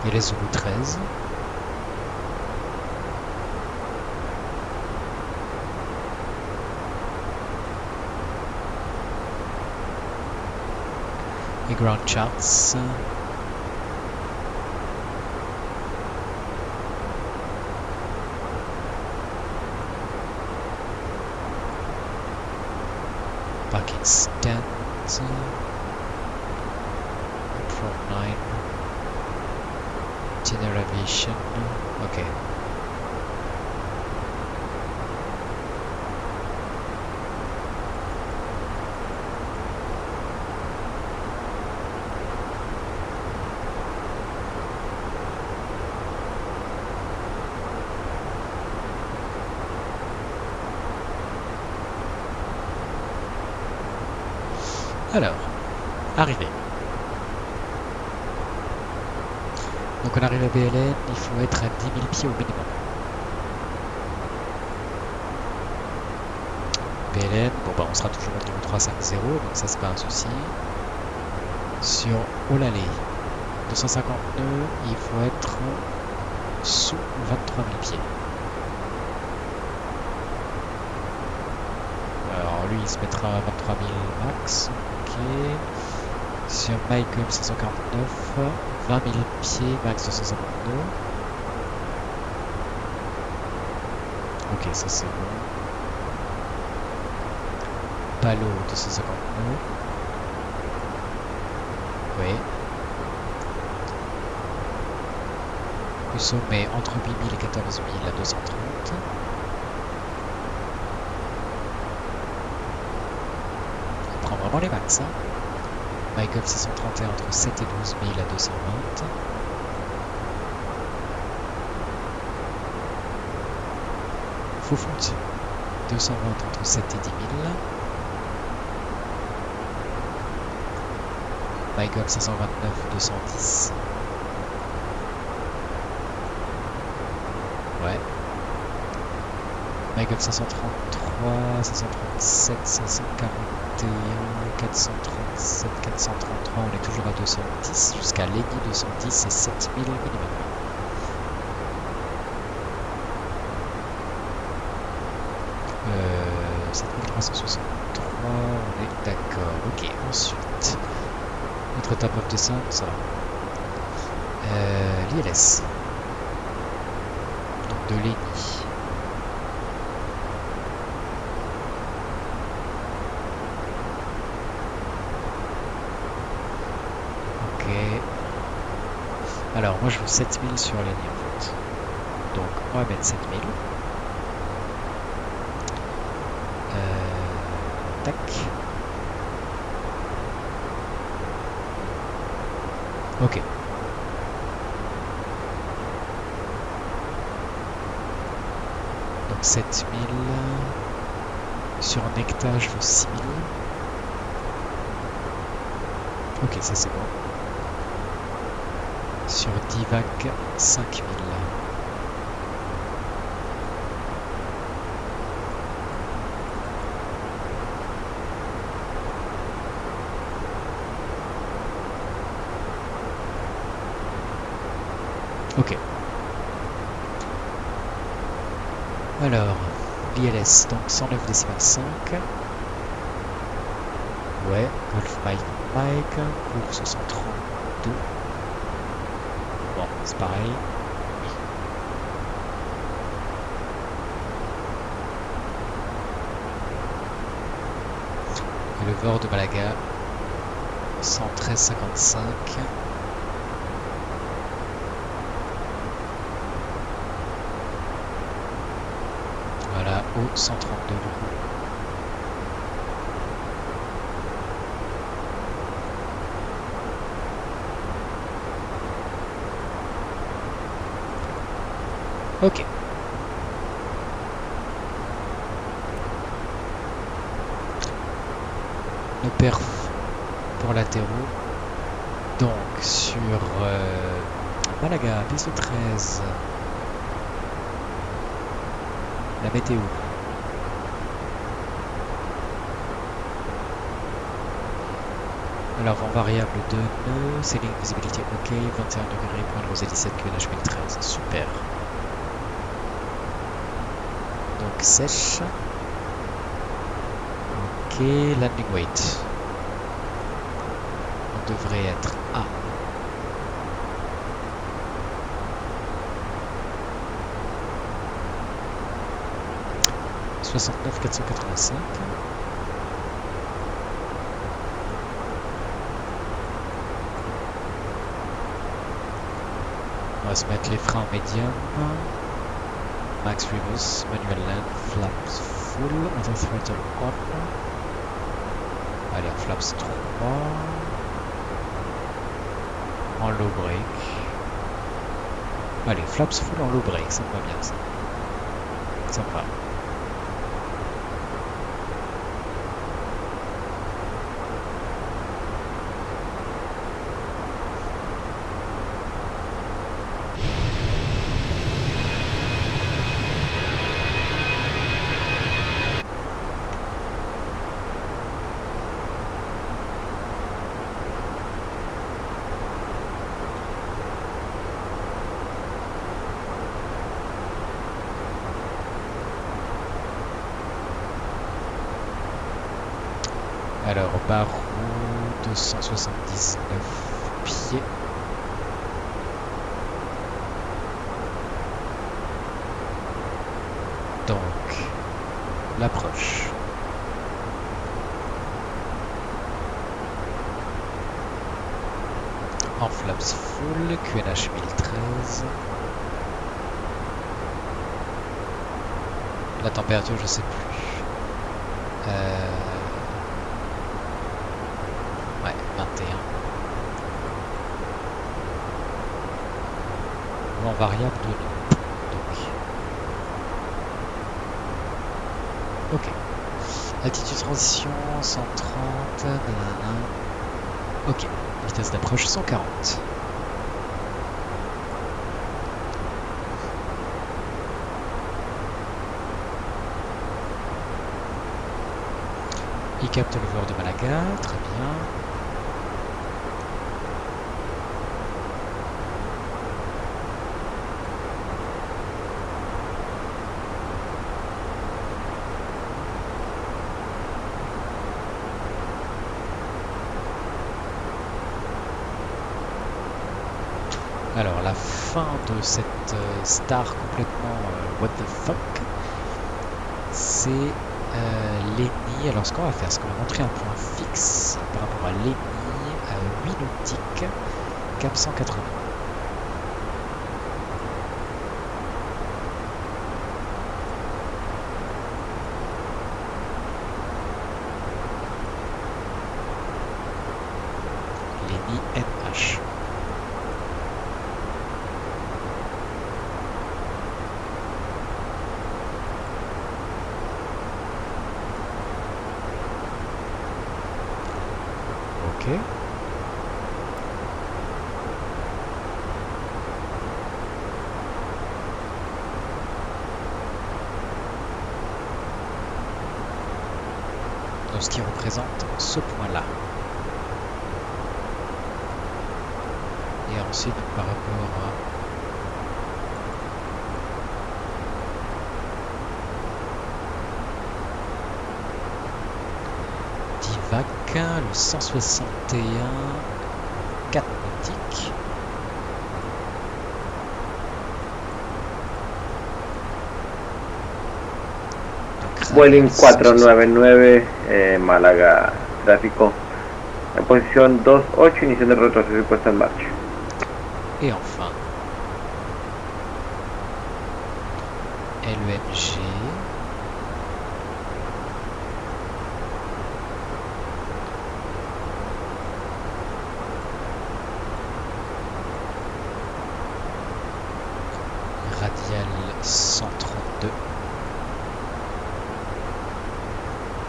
Et les Zulu 13. Et ground charts. Parking stand. From 9. General aviation. Ok. Alors, arrivé. Donc on arrive à BLN, il faut être à 10 000 pieds au minimum. BLN, bon bah on sera toujours au niveau 350, donc ça c'est pas un souci. Sur Olalé, 250 nœuds, il faut être sous 23 000 pieds. Alors lui il se mettra à 23 000 max, ok. Sur Mycom 549, 20 000 pieds, max 252. Ok, ça c'est bon. Palo 259. Oui. Le sommet entre 8 000 et 14 000 à 230. On prend vraiment les max, hein. Mycom 631 entre 7 et 12 000 à 220. Faux fonction 220 entre 7 et 10 000. Mycom 529 210. Ouais. Mycom 533, 537, 541, 437, 433, on est toujours à 210, jusqu'à Legny 210 et 7000 minimum. Euh, 7363, on est d'accord. Ok, ensuite, notre top of descent, ça va. L'ILS. Donc de Legny. Alors moi je veux 7000 sur la ligne en fait. Donc on va mettre 7000. Tac. Ok. Donc 7000. Sur Necta je veux 6000. Ok, ça c'est bon. Sur Divac 5000. Ok. Alors, l'ILS, donc 109 décimales 5. Ouais, Golf Mike, course 132. C'est pareil. Et le VOR de Malaga, 113,55. Voilà, au 132 du coup. Ok. Nos perfs pour latéraux. Donc sur Malaga, piste 13. La météo. Alors en variable de nœud, ceiling visibility ok, 21 degrés, point de rosée 17 QNH 1013, super. Donc sèche. Ok, landing weight. On devrait être à 69 485. On va se mettre les freins en médium. Max reverse, manual land, flaps full, auto throttle on. Allez, on flaps 3. En low brake. Allez, flaps full en low brake, ça me va bien ça. Ça me va. Alors, barreau 279 pieds. Donc, l'approche. En flaps full, QNH 1013. La température, je sais plus. Ouais, 21. Ou en variable de nœud. Donc. Ok. Altitude transition 130. Nanana. Ok. Vitesse d'approche 140. Il capte le VOR de Malaga, très bien. Alors la fin de cette star complètement what the fuck, c'est Lenny. Alors ce qu'on va faire, c'est qu'on va montrer un point fixe par rapport à Lenny à 8 nautiques, cap 180. Lenny NH. Ok. Donc, ce qui représente ce point-là. Et ensuite, par rapport à le 161, 4 nautiques. Vueling 499, Málaga, tráfico. En posición 28, iniciando el retroceso y puesta en marcha. Et enfin, LEMG. Radial 132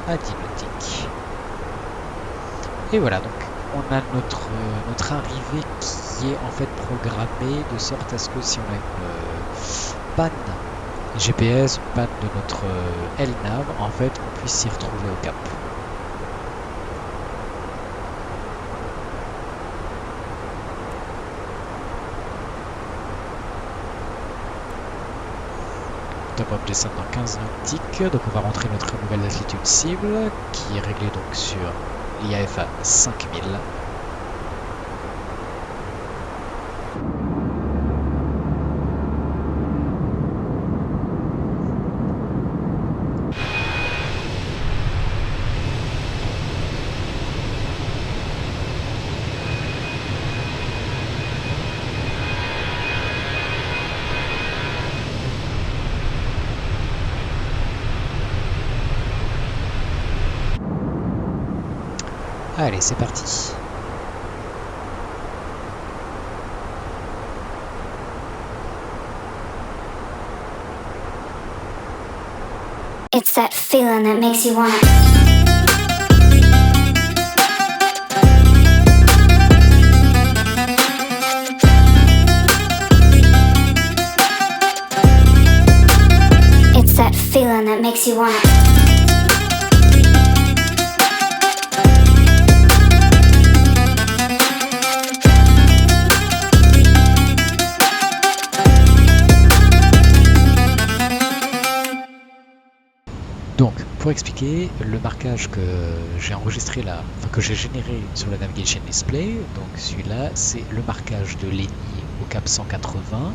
à 10 nautiques. Et voilà, donc on a notre arrivée qui est en fait programmée de sorte à ce que si on a une panne GPS, une panne de notre LNAV, en fait on puisse s'y retrouver au cap. Top up descend dans 15 nautiques, donc on va rentrer notre nouvelle altitude cible qui est réglée donc sur l'IAF à 5000. Allez, c'est parti. It's that feeling that makes you wanna. It's that feeling that makes you wanna. Donc, pour expliquer, le marquage que j'ai enregistré là, enfin que j'ai généré sur le Navigation Display, donc celui-là, c'est le marquage de Léni au cap 180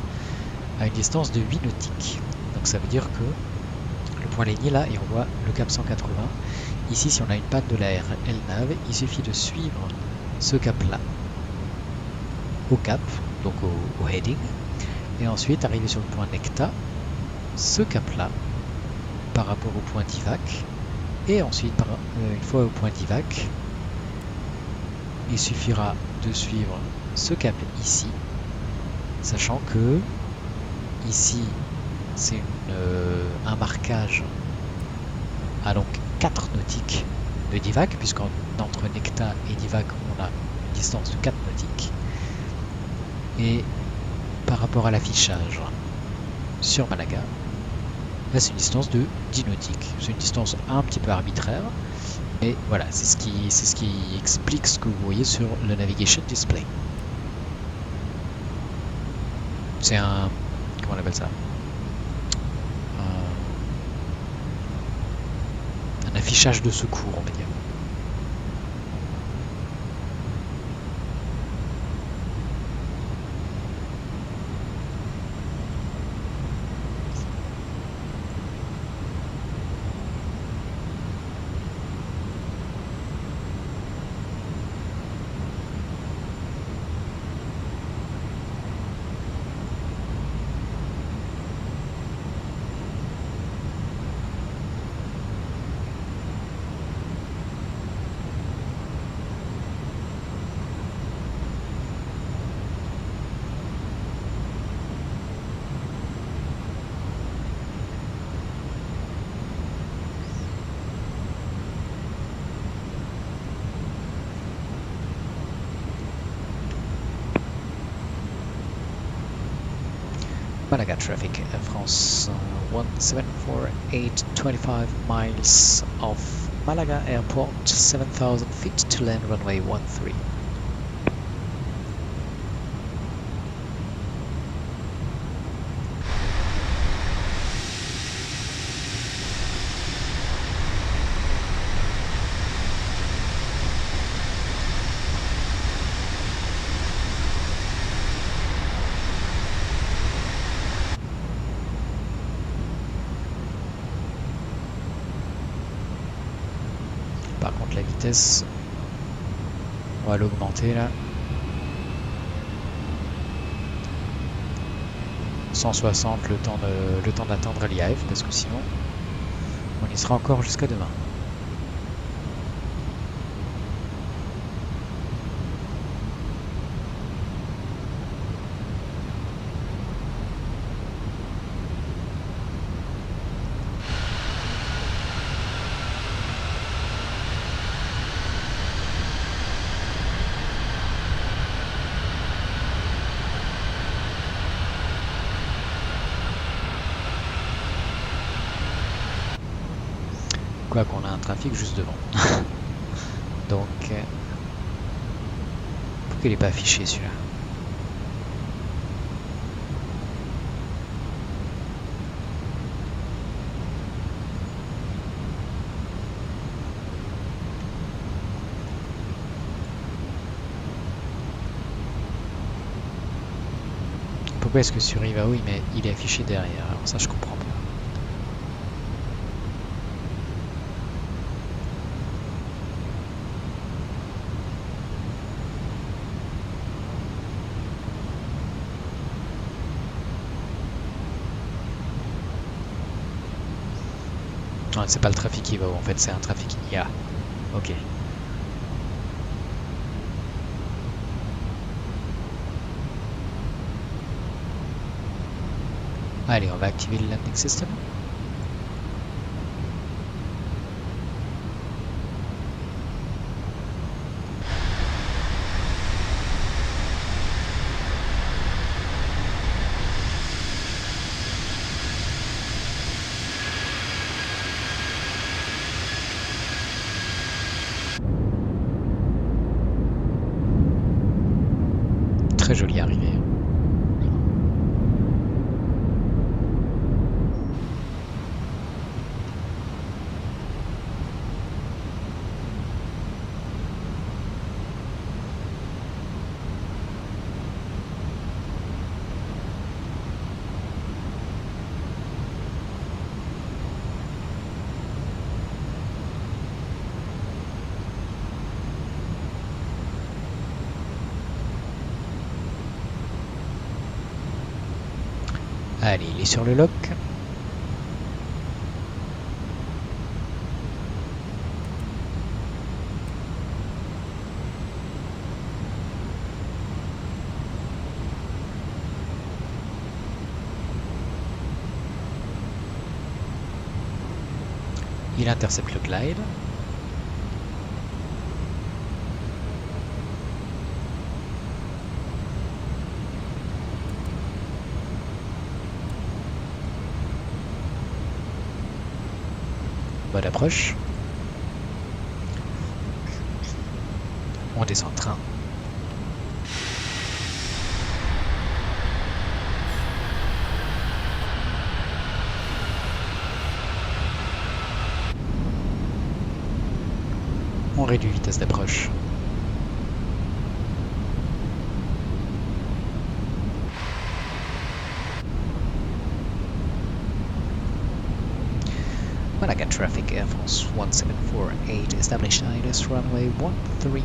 à une distance de 8 nautiques. Donc ça veut dire que le point Léni là, et on voit le cap 180. Ici, si on a une panne de la LNAV, il suffit de suivre ce cap-là au cap, donc au heading, et ensuite arriver sur le point Necta, ce cap-là, par rapport au point d'IVAC, et ensuite une fois au point d'IVAC, il suffira de suivre ce cap ici, sachant que ici c'est un marquage à donc 4 nautiques de d'IVAC, puisqu'entre Necta et d'IVAC on a une distance de 4 nautiques, et par rapport à l'affichage sur Malaga, là c'est une distance de 10 nautiques. C'est une distance un petit peu arbitraire. Et voilà, c'est ce qui explique ce que vous voyez sur le Navigation Display. C'est un... comment on appelle ça? Un affichage de secours, on va dire. Malaga traffic, Air France 174, 825 miles off Malaga Airport, 7,000 feet to land runway 13. par contre la vitesse, on va l'augmenter là. 160 le temps d'atteindre l'IAF, parce que sinon on y sera encore jusqu'à demain. Quoi qu'on a un trafic juste devant. Donc, pourquoi il n'est pas affiché celui-là? Pourquoi est-ce que sur Iva, oui, mais il est affiché derrière? Alors ça, je comprends pas. Non, c'est pas le trafic IVA, en fait, c'est un trafic IA. Ok. Allez, on va activer le landing system. Très jolie arrivée. Allez, il est sur le lock. Il intercepte le glide. Bonne approche. On descend le train. On réduit vitesse d'approche. Malaga traffic, Air France 1748, established ILS runway 13.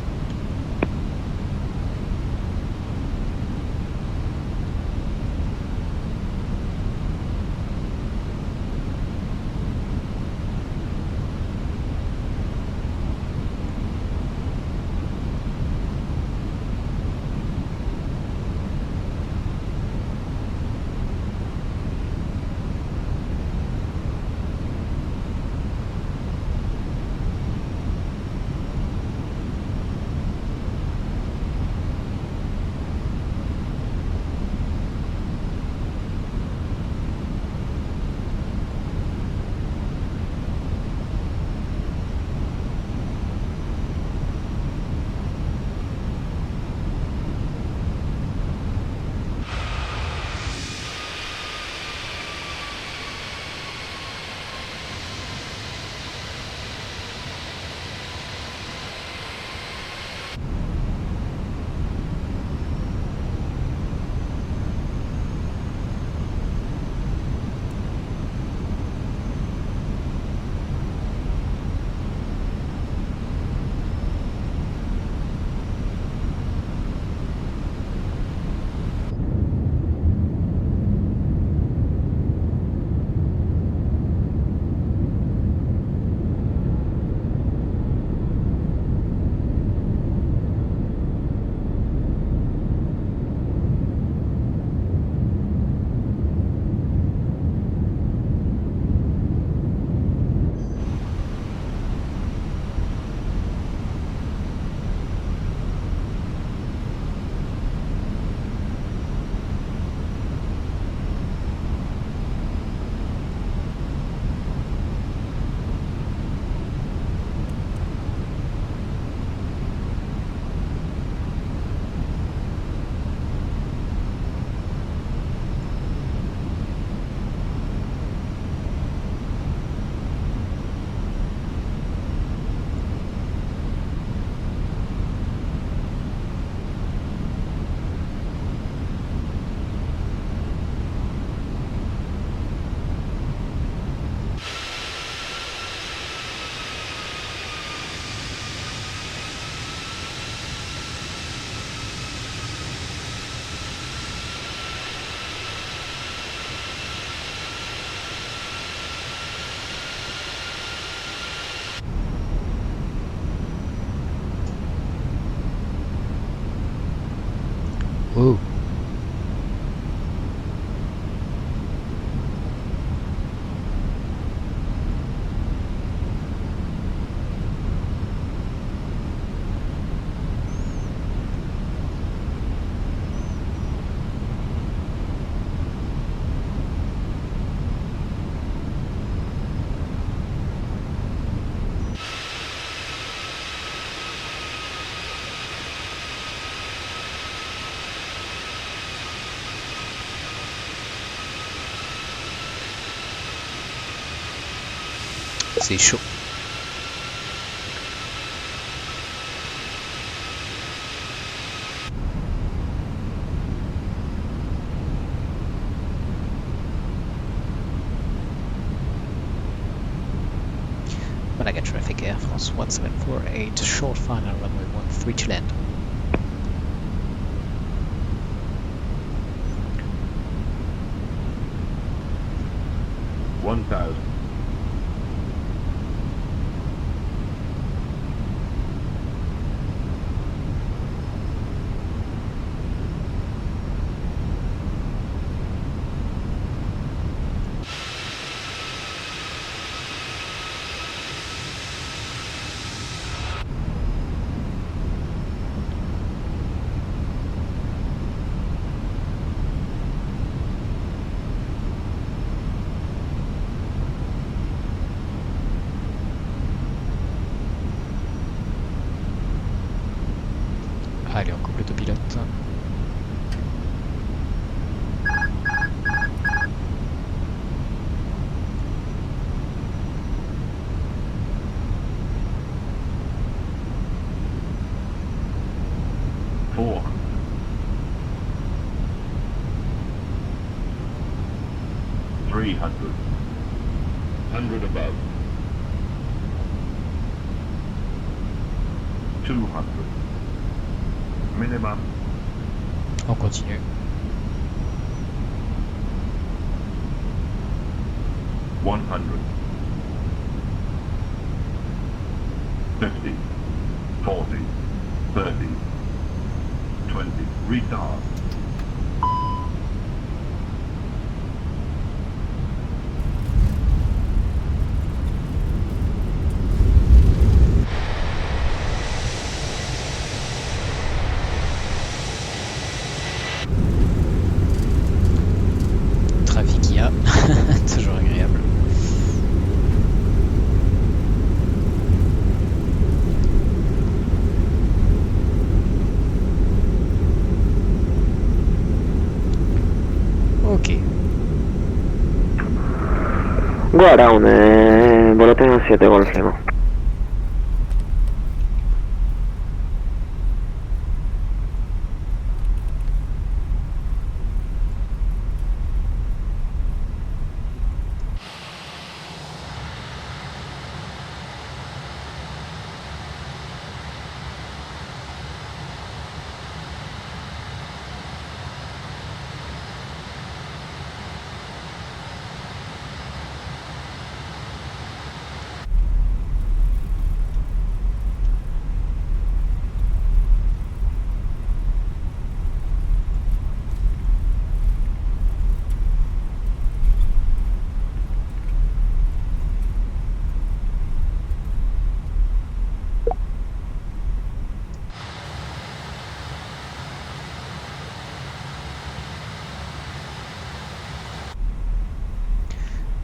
c'est chaud. Malaga traffic, Air France 1748, short final runway 13 to land. $1,000. Allez, on coupe l'autopilote. Four. 300. 100 above. 200. Minimum. On continue. $100. 50. 40. 30. 20. Retard. Trafic IA, toujours agréable. Ok. Guarda, un volato 7 Golf Lima.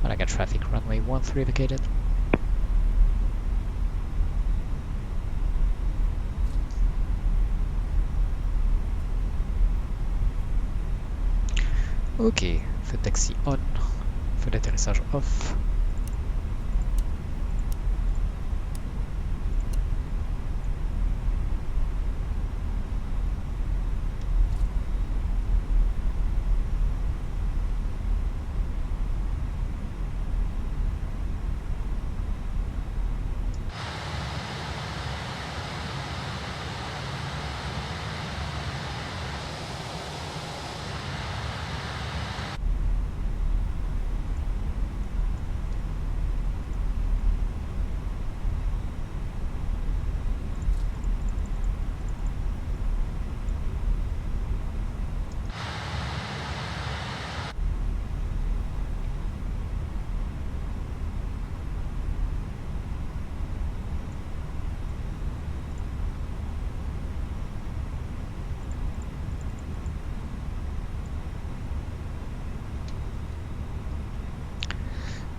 Malaga traffic, runway 13 vacated. Ok, feu de taxi on, feu d'atterrissage off.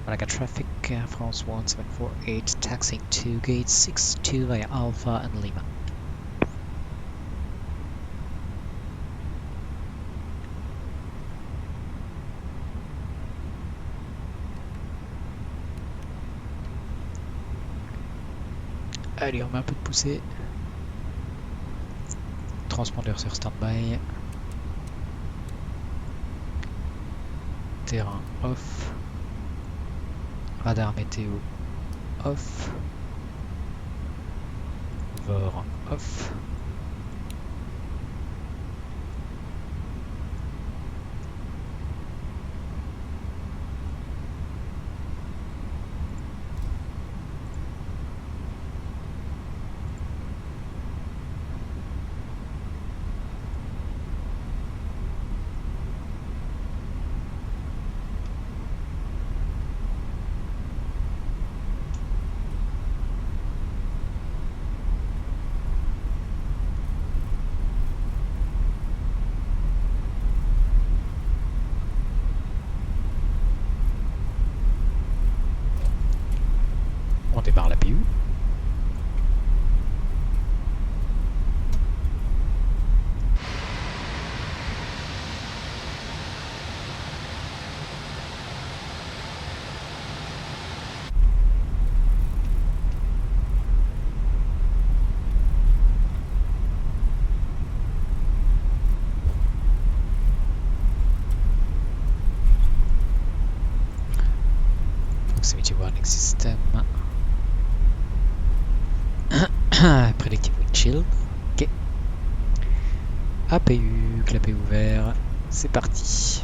Malaga traffic, Air France 1748, taxiing to gate 62 via Alpha and Lima. Allez, on met un peu de poussée. Transpondeur sur standby. Terrain off. Radar météo off. VOR off. On démarre la PU. Proximity warning system. Predictive wind chill. Ok. APU, clapet ouvert. C'est parti.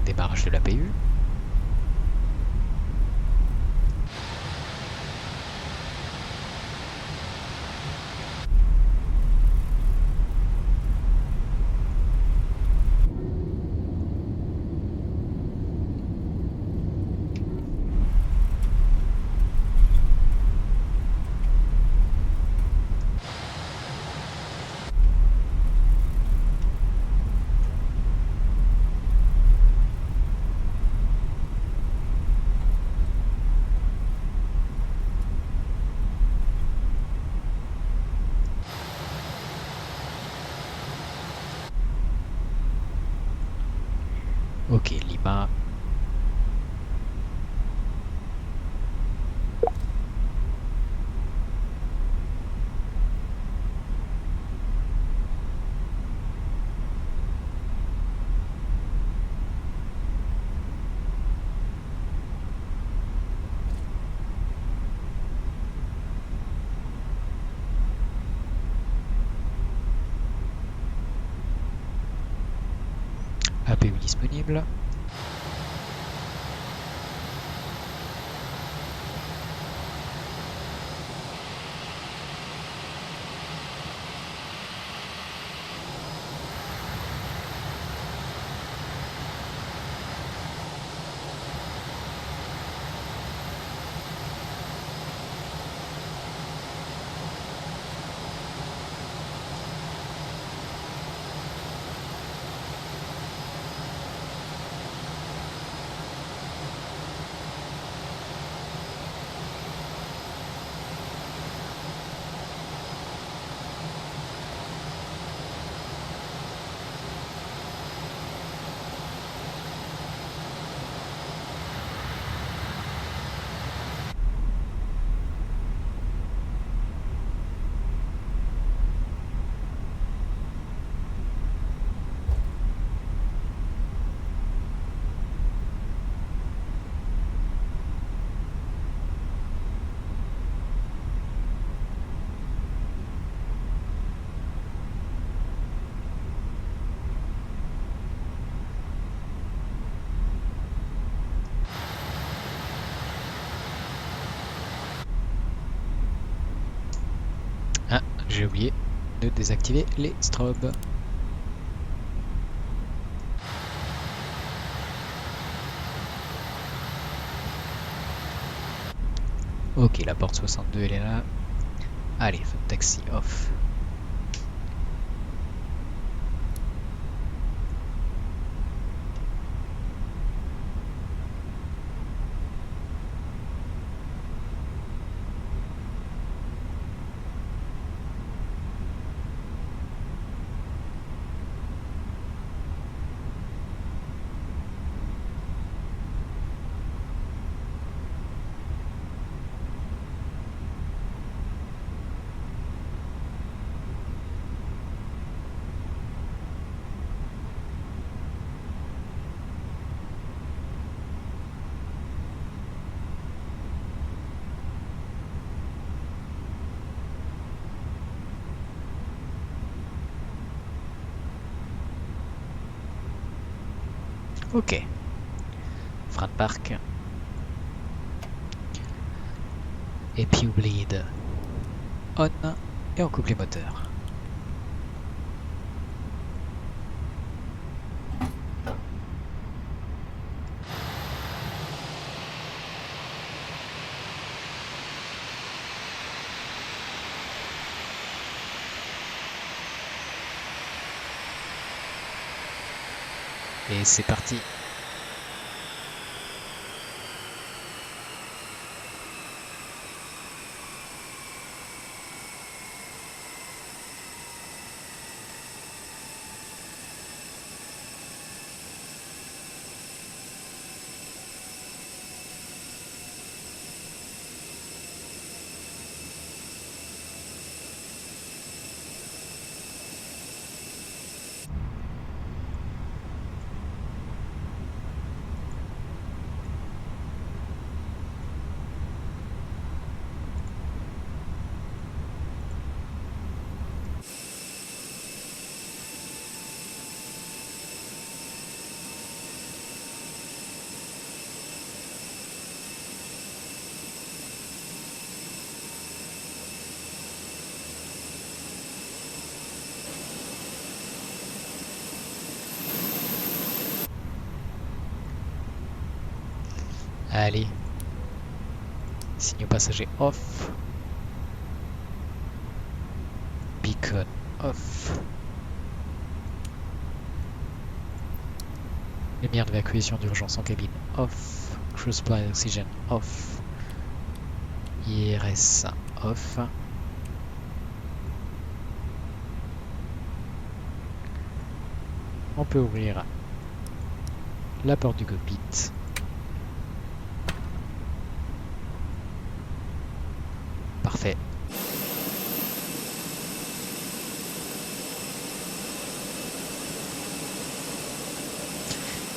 Démarrage de l'APU. Ok, Lima. APU disponible. Ah, j'ai oublié de désactiver les strobes. Ok, la porte 62 elle est là. Allez, taxi off. Ok. Frein de parc. Et puis bleed on et on coupe les moteurs. Et c'est parti. Allez. Signaux passagers off. Beacon off. Lumière d'évacuation d'urgence en cabine off. Cruise supply oxygène off. IRS off. On peut ouvrir la porte du cockpit. Parfait.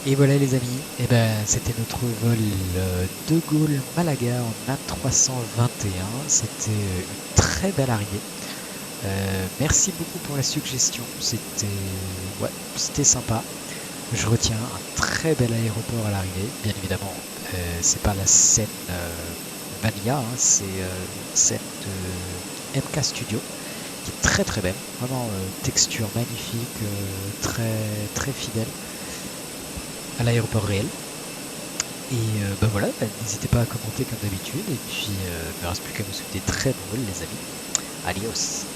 Et voilà les amis, et ben c'était notre vol de Gaulle-Malaga en A321. C'était une très belle arrivée. Merci beaucoup pour la suggestion, c'était sympa. Je retiens un très bel aéroport à l'arrivée. Bien évidemment, c'est pas la scène Vanilla, hein, c'est celle de MK Studio qui est très très belle, vraiment texture magnifique, très fidèle à l'aéroport réel. Et ben voilà, n'hésitez pas à commenter comme d'habitude, et puis il ne me reste plus qu'à vous souhaiter très bon vol les amis. Adios.